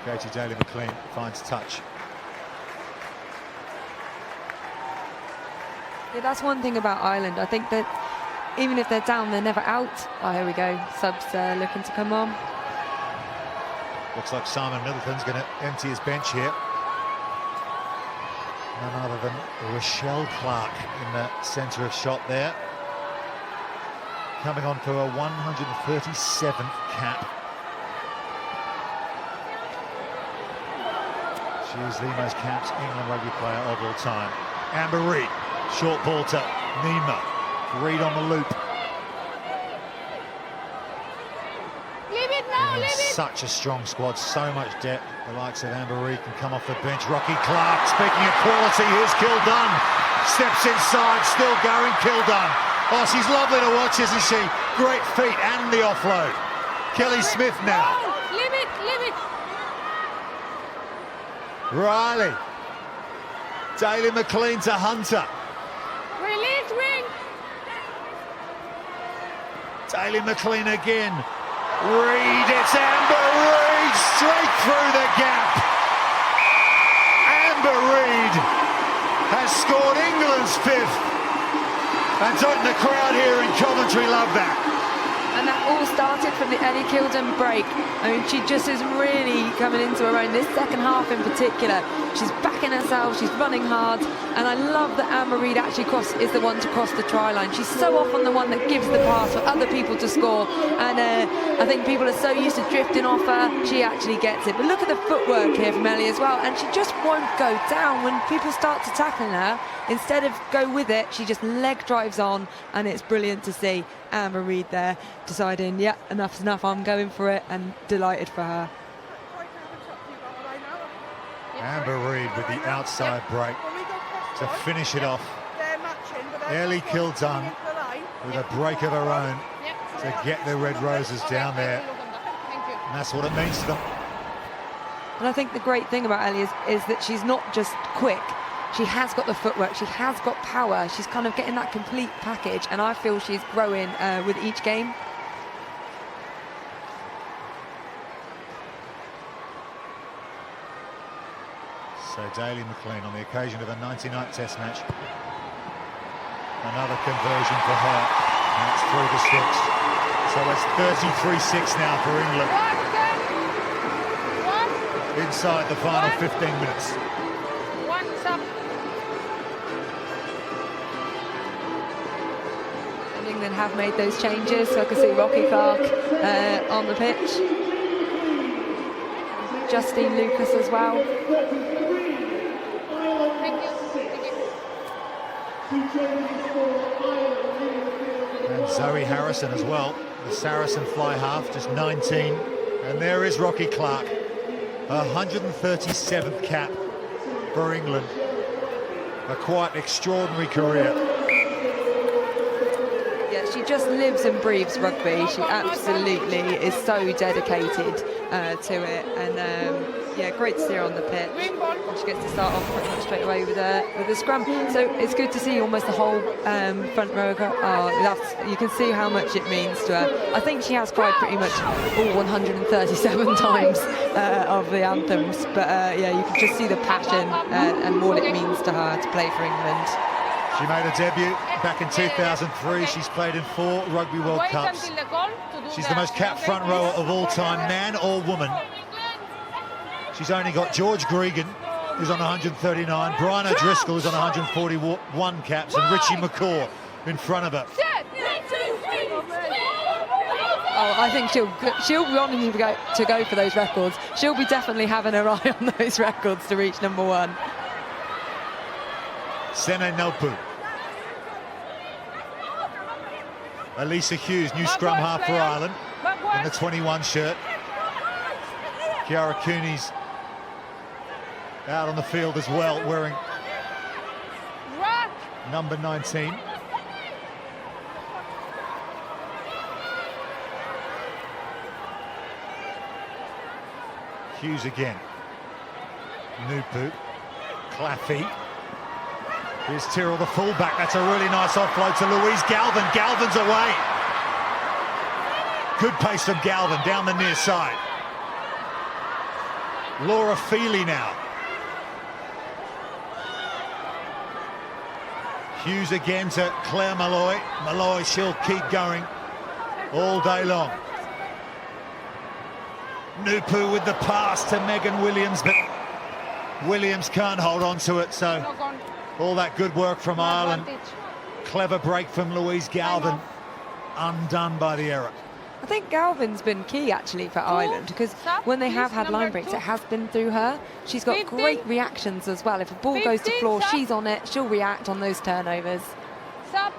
Katie Daly-McLean finds touch. Yeah, that's one thing about Ireland. I think that even if they're down, they're never out. Oh, here we go. Subs looking to come on. Looks like Simon Middleton's going to empty his bench here. None other than Rochelle Clark in the centre of shot there. Coming on for a 137th cap. She is the most capped England rugby player of all time. Amber Reid, short ball to Nima. Reid on the loop. Leave it now, leave it. Such a strong squad, so much depth. The likes of Amber Reid can come off the bench. Rocky Clark, speaking of quality, here's Kildunn. Steps inside, still going, Kildunn. Oh, she's lovely to watch, isn't she? Great feet and the offload. Kelly Smith now. Leave it, leave it. Riley. Daly-McLean to Hunter. Release, ring. Daly-McLean again. Reid, it's Amber Reid, straight through the gap. Amber Reid has scored England's 5th. And don't the crowd here in Coventry love that? And that all started from the Ellie Kildunn break. I mean, she just is really coming into her own. This second half in particular, she's backing herself, she's running hard. And I love that Amber Reid actually is the one to cross the try line. She's so often the one that gives the pass for other people to score. And I think people are so used to drifting off her, she actually gets it. But look at the footwork here from Ellie as well. And she just won't go down when people start to tackle her. Instead of go with it, she just leg drives on. And it's brilliant to see Amber Reid there deciding, yeah, enough's enough, I'm going for it, and delighted for her. Amber Reid with the outside break to finish it off. Ellie Kildunn with a break of her own to get the Red Roses down there. And that's what it means to them. And I think the great thing about Ellie is that she's not just quick. She has got the footwork, she has got power, she's kind of getting that complete package, and I feel she's growing with each game. So Daly-McLean on the occasion of a 99th Test match. Another conversion for her, and it's through the sticks. So it's 33-6 now for England. Inside the final 15 minutes. England have made those changes, so I can see Rocky Clark on the pitch. Justine Lucas as well. And Zoe Harrison as well, the Saracen fly half, just 19. And there is Rocky Clark, 137th cap for England. A quite extraordinary career. She just lives and breathes rugby. She absolutely is so dedicated to it, and yeah, great to see her on the pitch. And she gets to start off pretty much straight away with a scrum. So it's good to see almost the whole front row. You can see how much it means to her. I think she has cried pretty much all 137 times of the anthems, but yeah, you can just see the passion and what it means to her to play for England. She made a debut back in 2003. She's played in 4 Rugby World Cups. She's the most capped front rower of all time, man or woman. She's only got George Gregan, who's on 139, Brian O'Driscoll, who's on 141 caps, and Richie McCaw in front of her. Oh, I think she'll be wanting to go for those records. She'll be definitely having her eye on those records to reach #1. Sene Nelpu. Elisa Hughes, new scrum half for Ireland, in the 21 shirt. Kiara Cooney's out on the field as well, wearing number 19. Hughes again. Nupu. Claffey. Here's Tyrrell, the fullback. That's a really nice offload to Louise Galvin. Galvin's away. Good pace from Galvin down the near side. Laura Feely now. Hughes again to Claire Malloy. Malloy, she'll keep going all day long. Nupu with the pass to Megan Williams, but Williams can't hold on to it, so all that good work from Ireland. Clever break from Louise Galvin, undone by the error. I think Galvin's been key actually for Ireland, because when they have had line breaks, it has been through her. She's got great reactions as well. If a ball goes to floor, she's on it. She'll react on those turnovers. Stop.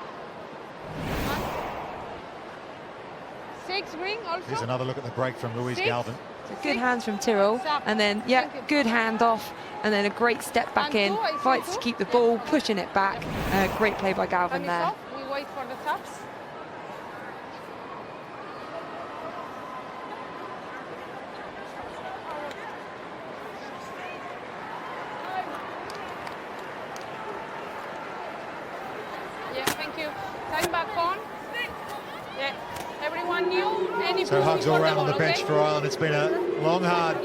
6 ring also. Here's another look at the break from Louise Galvin. So good hands from Tyrrell, and then good hand off, and then a great step back in. Fights to keep the ball, pushing it back. Great play by Galvin there. We wait for the subs. Yeah, thank you. Time back on. Yeah, everyone knew. So hugs all around on the bench for Ireland. It's been a long, hard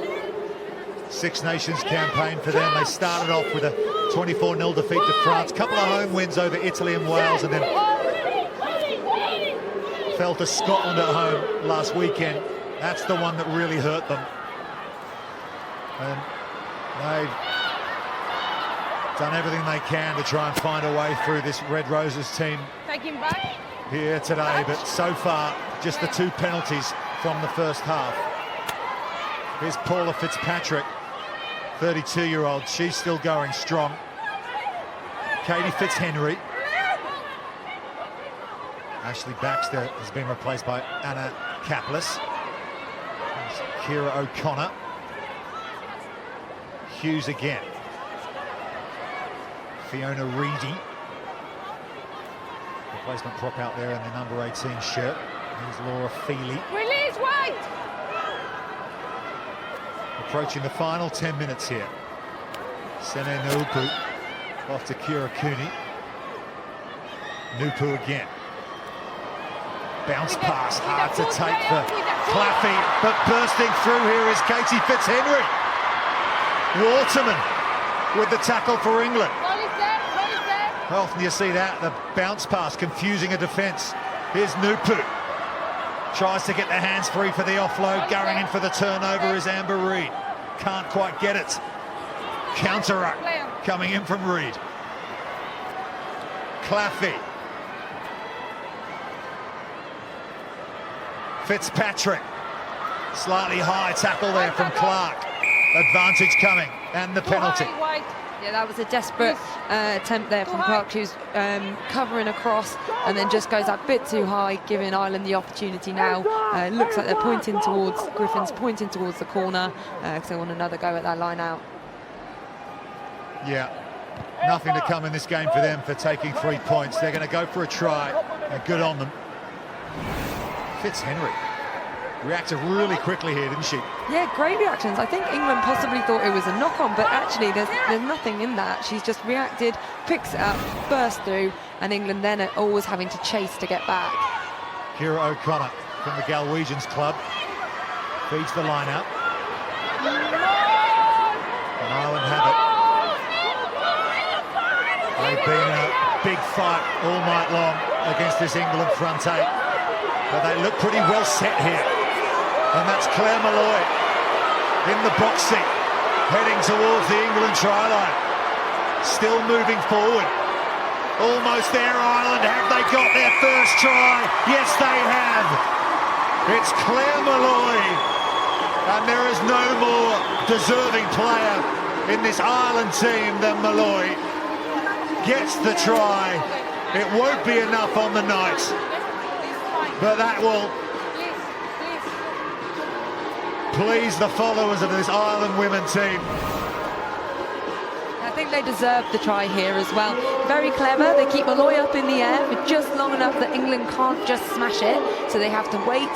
Six Nations campaign for them. They started off with a 24-0 defeat to France, a couple of home wins over Italy and Wales, and then fell to Scotland at home last weekend. That's the one that really hurt them. And they've done everything they can to try and find a way through this Red Roses team here today, but so far just the 2 penalties from the first half. Here's Paula Fitzpatrick, 32-year-old. She's still going strong. Katie Fitzhenry. Ashley Baxter has been replaced by Anna Kaplis. There's Kira O'Connor. Hughes again. Fiona Reedy. Replacement prop out there in the number 18 shirt. Here's Laura Feely. Release wide. Approaching the final 10 minutes here. Sene Nupu off to Kira Cooney. Nupu again. Bounce pass, hard to take for Claffey, but bursting through here is Katie Fitzhenry. Waterman with the tackle for England. How often do you see that? The bounce pass confusing a defence. Here's Nupu. Tries to get the hands free for the offload. Going in for the turnover is Amber Reid. Can't quite get it. Counter-up coming in from Reid. Claffey. Fitzpatrick. Slightly high tackle there from Clark. Advantage coming, and the penalty. Yeah, that was a desperate attempt there from Clark, who's covering across and then just goes a bit too high, giving Ireland the opportunity now. Looks like they're pointing towards, Griffin's pointing towards the corner, because they want another go at that line out. Yeah, nothing to come in this game for them for taking 3 points. They're going to go for a try, and good on them. Fitzhenry reacted really quickly here, didn't she? Yeah, great reactions. I think England possibly thought it was a knock-on, but actually there's nothing in that. She's just reacted, picks it up, burst through, and England then are always having to chase to get back. Kira O'Connor from the Galwegians club feeds the line out. And Ireland have it. They've been in a big fight all night long against this England front eight, but they look pretty well set here. And that's Claire Malloy in the box seat, heading towards the England try line. Still moving forward. Almost there, Ireland. Have they got their first try? Yes, they have. It's Claire Malloy. And there is no more deserving player in this Ireland team than Malloy. Gets the try. It won't be enough on the night, but that will please the followers of this Ireland women team. I think they deserve the try here as well. Very clever. They keep Malloy up in the air for just long enough that England can't just smash it, so they have to wait,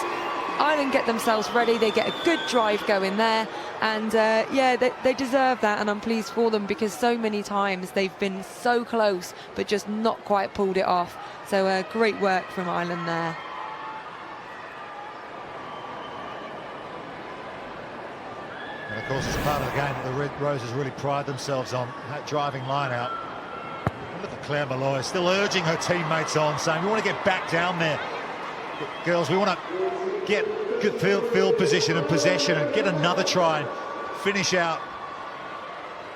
Ireland get themselves ready, they get a good drive going there, and yeah, they deserve that, and I'm pleased for them because so many times they've been so close but just not quite pulled it off. So great work from Ireland there. And of course, it's part of the game that the Red Roses really pride themselves on, that driving line out. And look at Claire Malloy still urging her teammates on, saying we want to get back down there. Girls, we want to get good field position and possession and get another try and finish out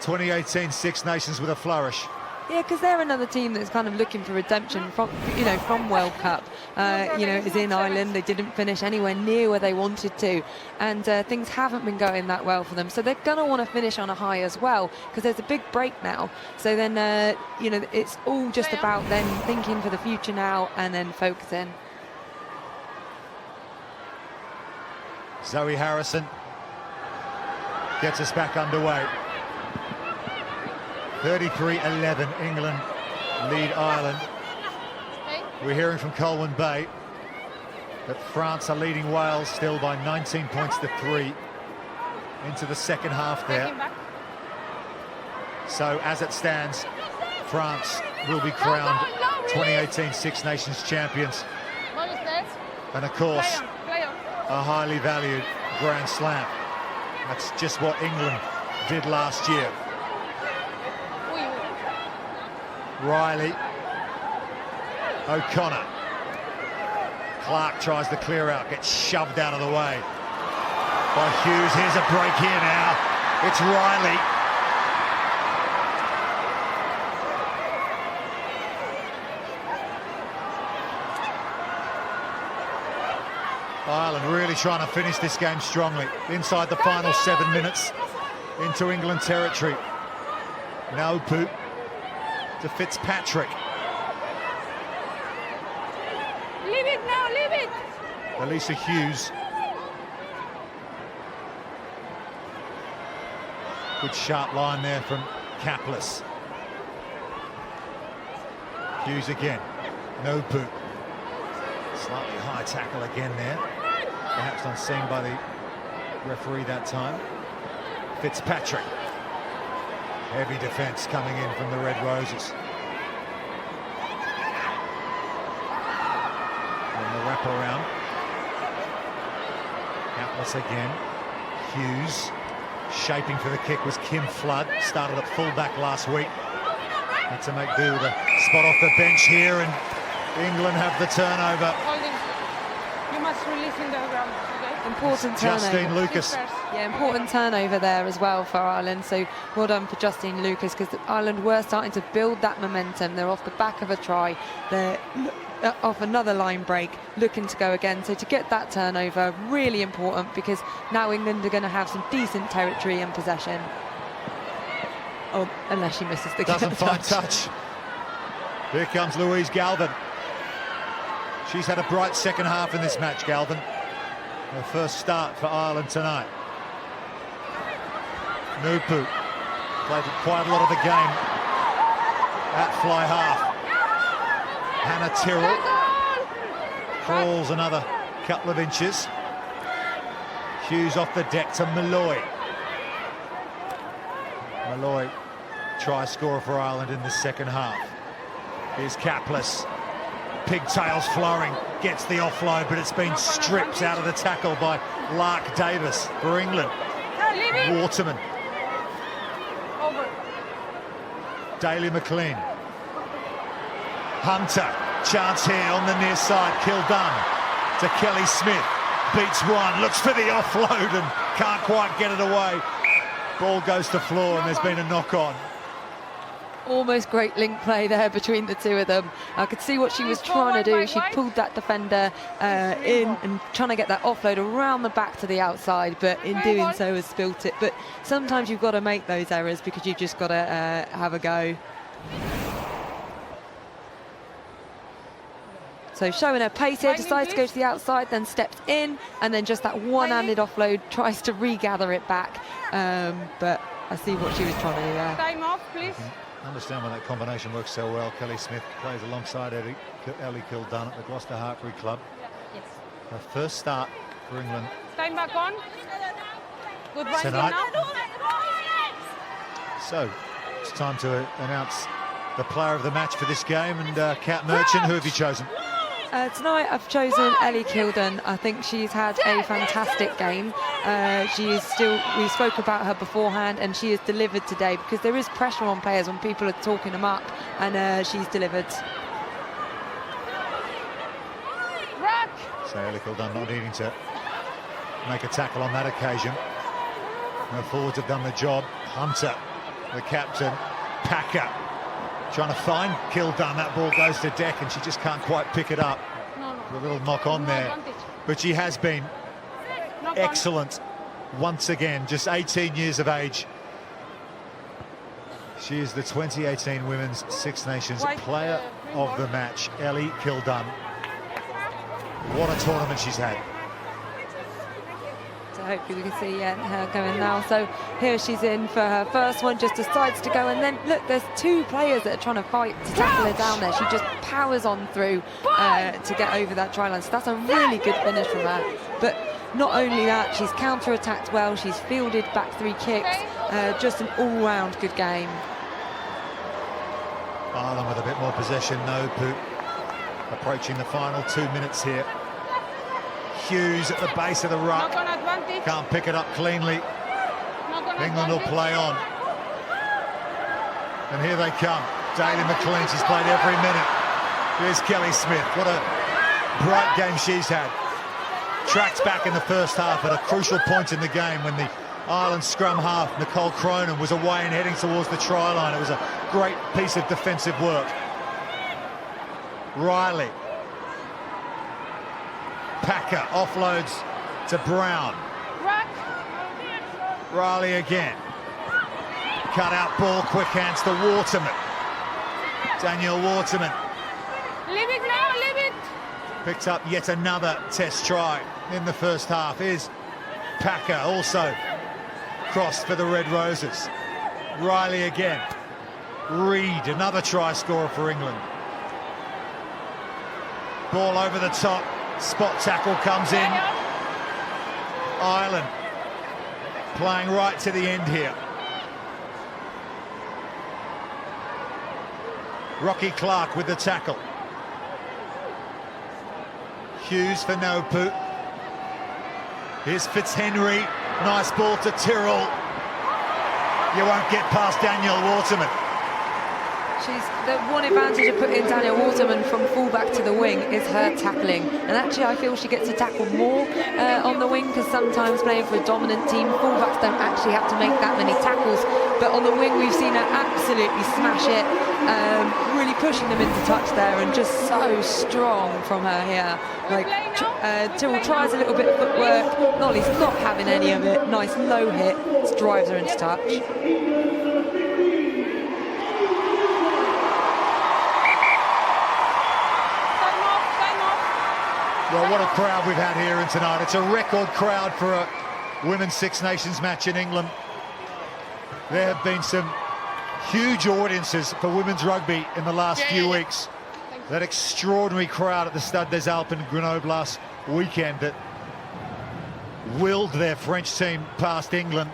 2018 Six Nations with a flourish. Yeah, because they're another team that's kind of looking for redemption from, you know, from World Cup. You know, it was in Ireland. They didn't finish anywhere near where they wanted to, and things haven't been going that well for them. So they're going to want to finish on a high as well, because there's a big break now. So then, you know, it's all just about them thinking for the future now and then focusing. Zoe Harrison gets us back underway. 33-11, England lead Ireland. We're hearing from Colwyn Bay that France are leading Wales still by 19 points to 3 into the second half there. So as it stands, France will be crowned 2018 Six Nations champions. And of course, a highly valued Grand Slam. That's just what England did last year. Riley, O'Connor, Clark tries to clear out, gets shoved out of the way by Hughes. Here's a break here now, it's Riley. Ireland really trying to finish this game strongly inside the final 7 minutes into England territory. Naupu to Fitzpatrick. Leave it now, leave it. Elisa Hughes. Good sharp line there from Kaplis. Hughes again. Naupu. Slightly high tackle again there. Perhaps unseen by the referee that time. Fitzpatrick. Heavy defence coming in from the Red Roses. And the wraparound. Atlas again. Hughes. Shaping for the kick was Kim Flood. Started at fullback last week. Had to make do with a spot off the bench here, and England have the turnover. You must release in the ground, okay? Important turnover. Justine Lucas. Yeah, important turnover there as well for Ireland. So well done for Justine Lucas, because Ireland were starting to build that momentum. They're off the back of a try. They're off another line break, looking to go again. So to get that turnover, really important, because now England are going to have some decent territory and possession. Oh, unless she misses the Doesn't find touch. Here comes Louise Galvin. She's had a bright second half in this match, Galvin. Her first start for Ireland tonight. Nupu played quite a lot of the game at fly half. Hannah Tyrrell crawls another couple of inches. Hughes off the deck to Malloy. Malloy, try scorer for Ireland in the second half. Here's Kaplis. Pigtails flowing, gets the offload, but it's been stripped out of the tackle by Lark Davis for England. Waterman. Over. Daly McLean. Hunter, chance here on the near side. Kildunn to Kelly Smith. Beats one, looks for the offload and can't quite get it away. Ball goes to floor and there's been a knock on. Almost great link play there between the two of them. I could see what she was trying to do. She pulled that defender in and trying to get that offload around the back to the outside, but in doing so has spilt it. But sometimes you've got to make those errors because you've just got to have a go. So showing her pace here, decides to go to the outside, then steps in, and then just that one-handed offload, tries to regather it back. But I see what she was trying to do there. Time off, please. I understand why that combination works so well. Kelly Smith plays alongside Ellie Kildunn at the Gloucester Hartbury Club. Yes. Her first start for England Time back on. Good running tonight. now. So it's time to announce the player of the match for this game. And Kat Merchant, who have you chosen? Tonight I've chosen Ellie Kilden. I think she's had a fantastic game. She is still, we spoke about her beforehand, and she has delivered today, because there is pressure on players when people are talking them up, and she's delivered. So Ellie Kilden not needing to make a tackle on that occasion. Her forwards have done the job. Hunter, the captain, Packer, trying to find Kilden. That ball goes to deck and she just can't quite pick it up. A little knock on there. But she has been excellent once again, just 18 years of age. She is the 2018 Women's Six Nations Player of the Match, Ellie Kilden. What a tournament she's had. So hopefully we can see her going now. So here she's in for her first one, just decides to go, and then look, there's two players that are trying to fight to tackle her down there. She just powers on through to get over that try line. So that's a really good finish from her. But not only that, she's counter-attacked well, she's fielded back 3 kicks, just an all-round good game. Ireland with a bit more possession, no poop. Approaching the final 2 minutes here. Hughes at the base of the ruck. Can't pick it up cleanly. England will play on. And here they come. Daly McLean, she's played every minute. Here's Kelly Smith. What a bright game she's had. Tracked back in the first half at a crucial point in the game when the Ireland scrum half, Nicole Cronin, was away and heading towards the try line. It was a great piece of defensive work. Riley. Packer offloads to Brown. Riley again. Cut out ball, quick hands to Waterman. Daniel Waterman. Leave it now, leave it. Picked up yet another test try in the first half. Here's Packer, also crossed for the Red Roses. Riley again. Reid, another try scorer for England. Ball over the top. Spot tackle comes in. Ireland playing right to the end here. Rocky Clark with the tackle. Hughes for Nopu. Here's Fitzhenry. Nice ball to Tyrrell. You won't get past Daniel Waterman. She's the one advantage of putting Daniel Waterman from fullback to the wing is her tackling, and actually I feel she gets to tackle more on the wing, because sometimes playing for a dominant team, fullbacks don't actually have to make that many tackles, but on the wing we've seen her absolutely smash it, really pushing them into touch there, and just so strong from her here. Like Tyrrell tries a little bit of footwork, Nolly's not having any of it. Nice low hit, drives her into touch. Well, what a crowd we've had here tonight. It's a record crowd for a Women's Six Nations match in England. There have been some huge audiences for women's rugby in the last few weeks. That extraordinary crowd at the Stade des Alpes in Grenoble last weekend that willed their French team past England.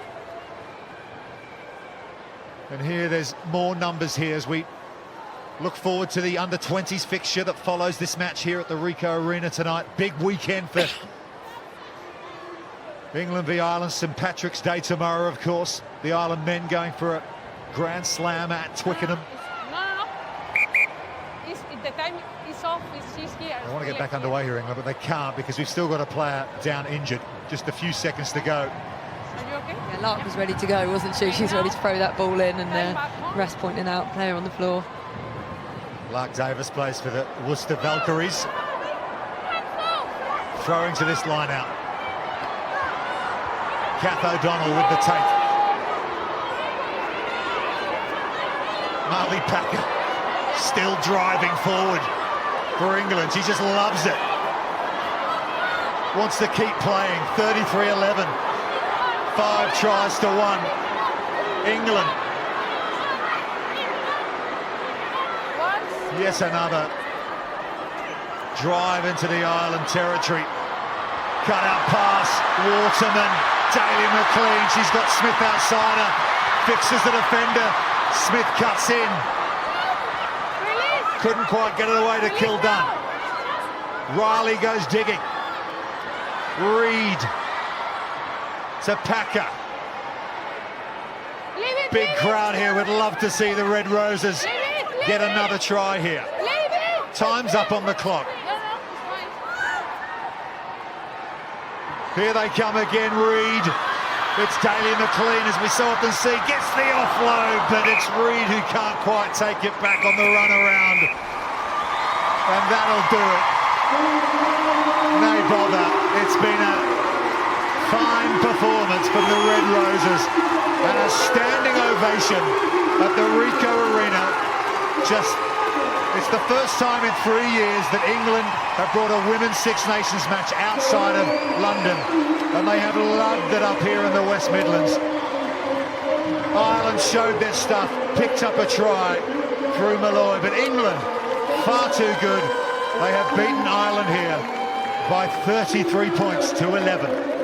And here there's more numbers here as we look forward to the under-20s fixture that follows this match here at the Ricoh Arena tonight. Big weekend for England v Ireland. St Patrick's Day tomorrow, of course. The Ireland men going for a Grand Slam at Twickenham. No. The time is off. She's here. They want to get back underway here, England, but they can't because we've still got a player down injured. Just a few seconds to go. Are you okay? Yeah, Lark was ready to go, wasn't she? She's ready to throw that ball in, and rest pointing out, player on the floor. Lark Davis plays for the Worcester Valkyries. Throwing to this line out. Kath O'Donnell with the take. Marley Packer still driving forward for England. She just loves it. Wants to keep playing. 33-11. 5 tries to 1. England. Yes, another drive into the Ireland territory. Cut out pass, Waterman, Daly McLean, she's got Smith outside her, fixes the defender, Smith cuts in. Couldn't quite get it away to Kildunn. Riley goes digging. Reed to Packer. Big crowd here, would love to see the Red Roses get another try here. Time's up on the clock. Here they come again, Reed. It's Daly McLean, as we so often see, gets the offload, but it's Reed who can't quite take it back on the run around. And that'll do it. No bother. It's been a fine performance from the Red Roses. And a standing ovation at the Ricoh Arena. It's the first time in 3 years that England have brought a Women's Six Nations match outside of London. And they have loved it up here in the West Midlands. Ireland showed their stuff, picked up a try through Malloy, but England, far too good. They have beaten Ireland here by 33 points to 11.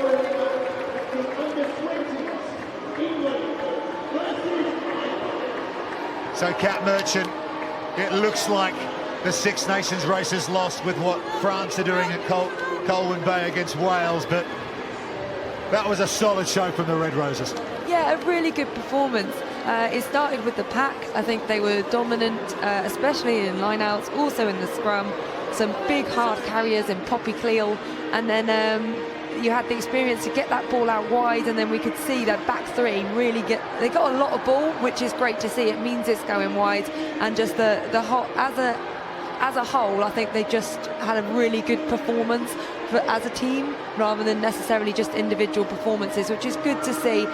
So Cat Merchant, it looks like the Six Nations race is lost with what France are doing at Colwyn Bay against Wales, but that was a solid show from the Red Roses. Yeah, a really good performance. It started with the pack. I think they were dominant, especially in lineouts, also in the scrum. Some big hard carriers in Poppy Cleal, and then you had the experience to get that ball out wide, and then we could see that back three really they got a lot of ball, which is great to see. It means it's going wide, and just the whole as a whole, I think they just had a really good performance as a team rather than necessarily just individual performances, which is good to see.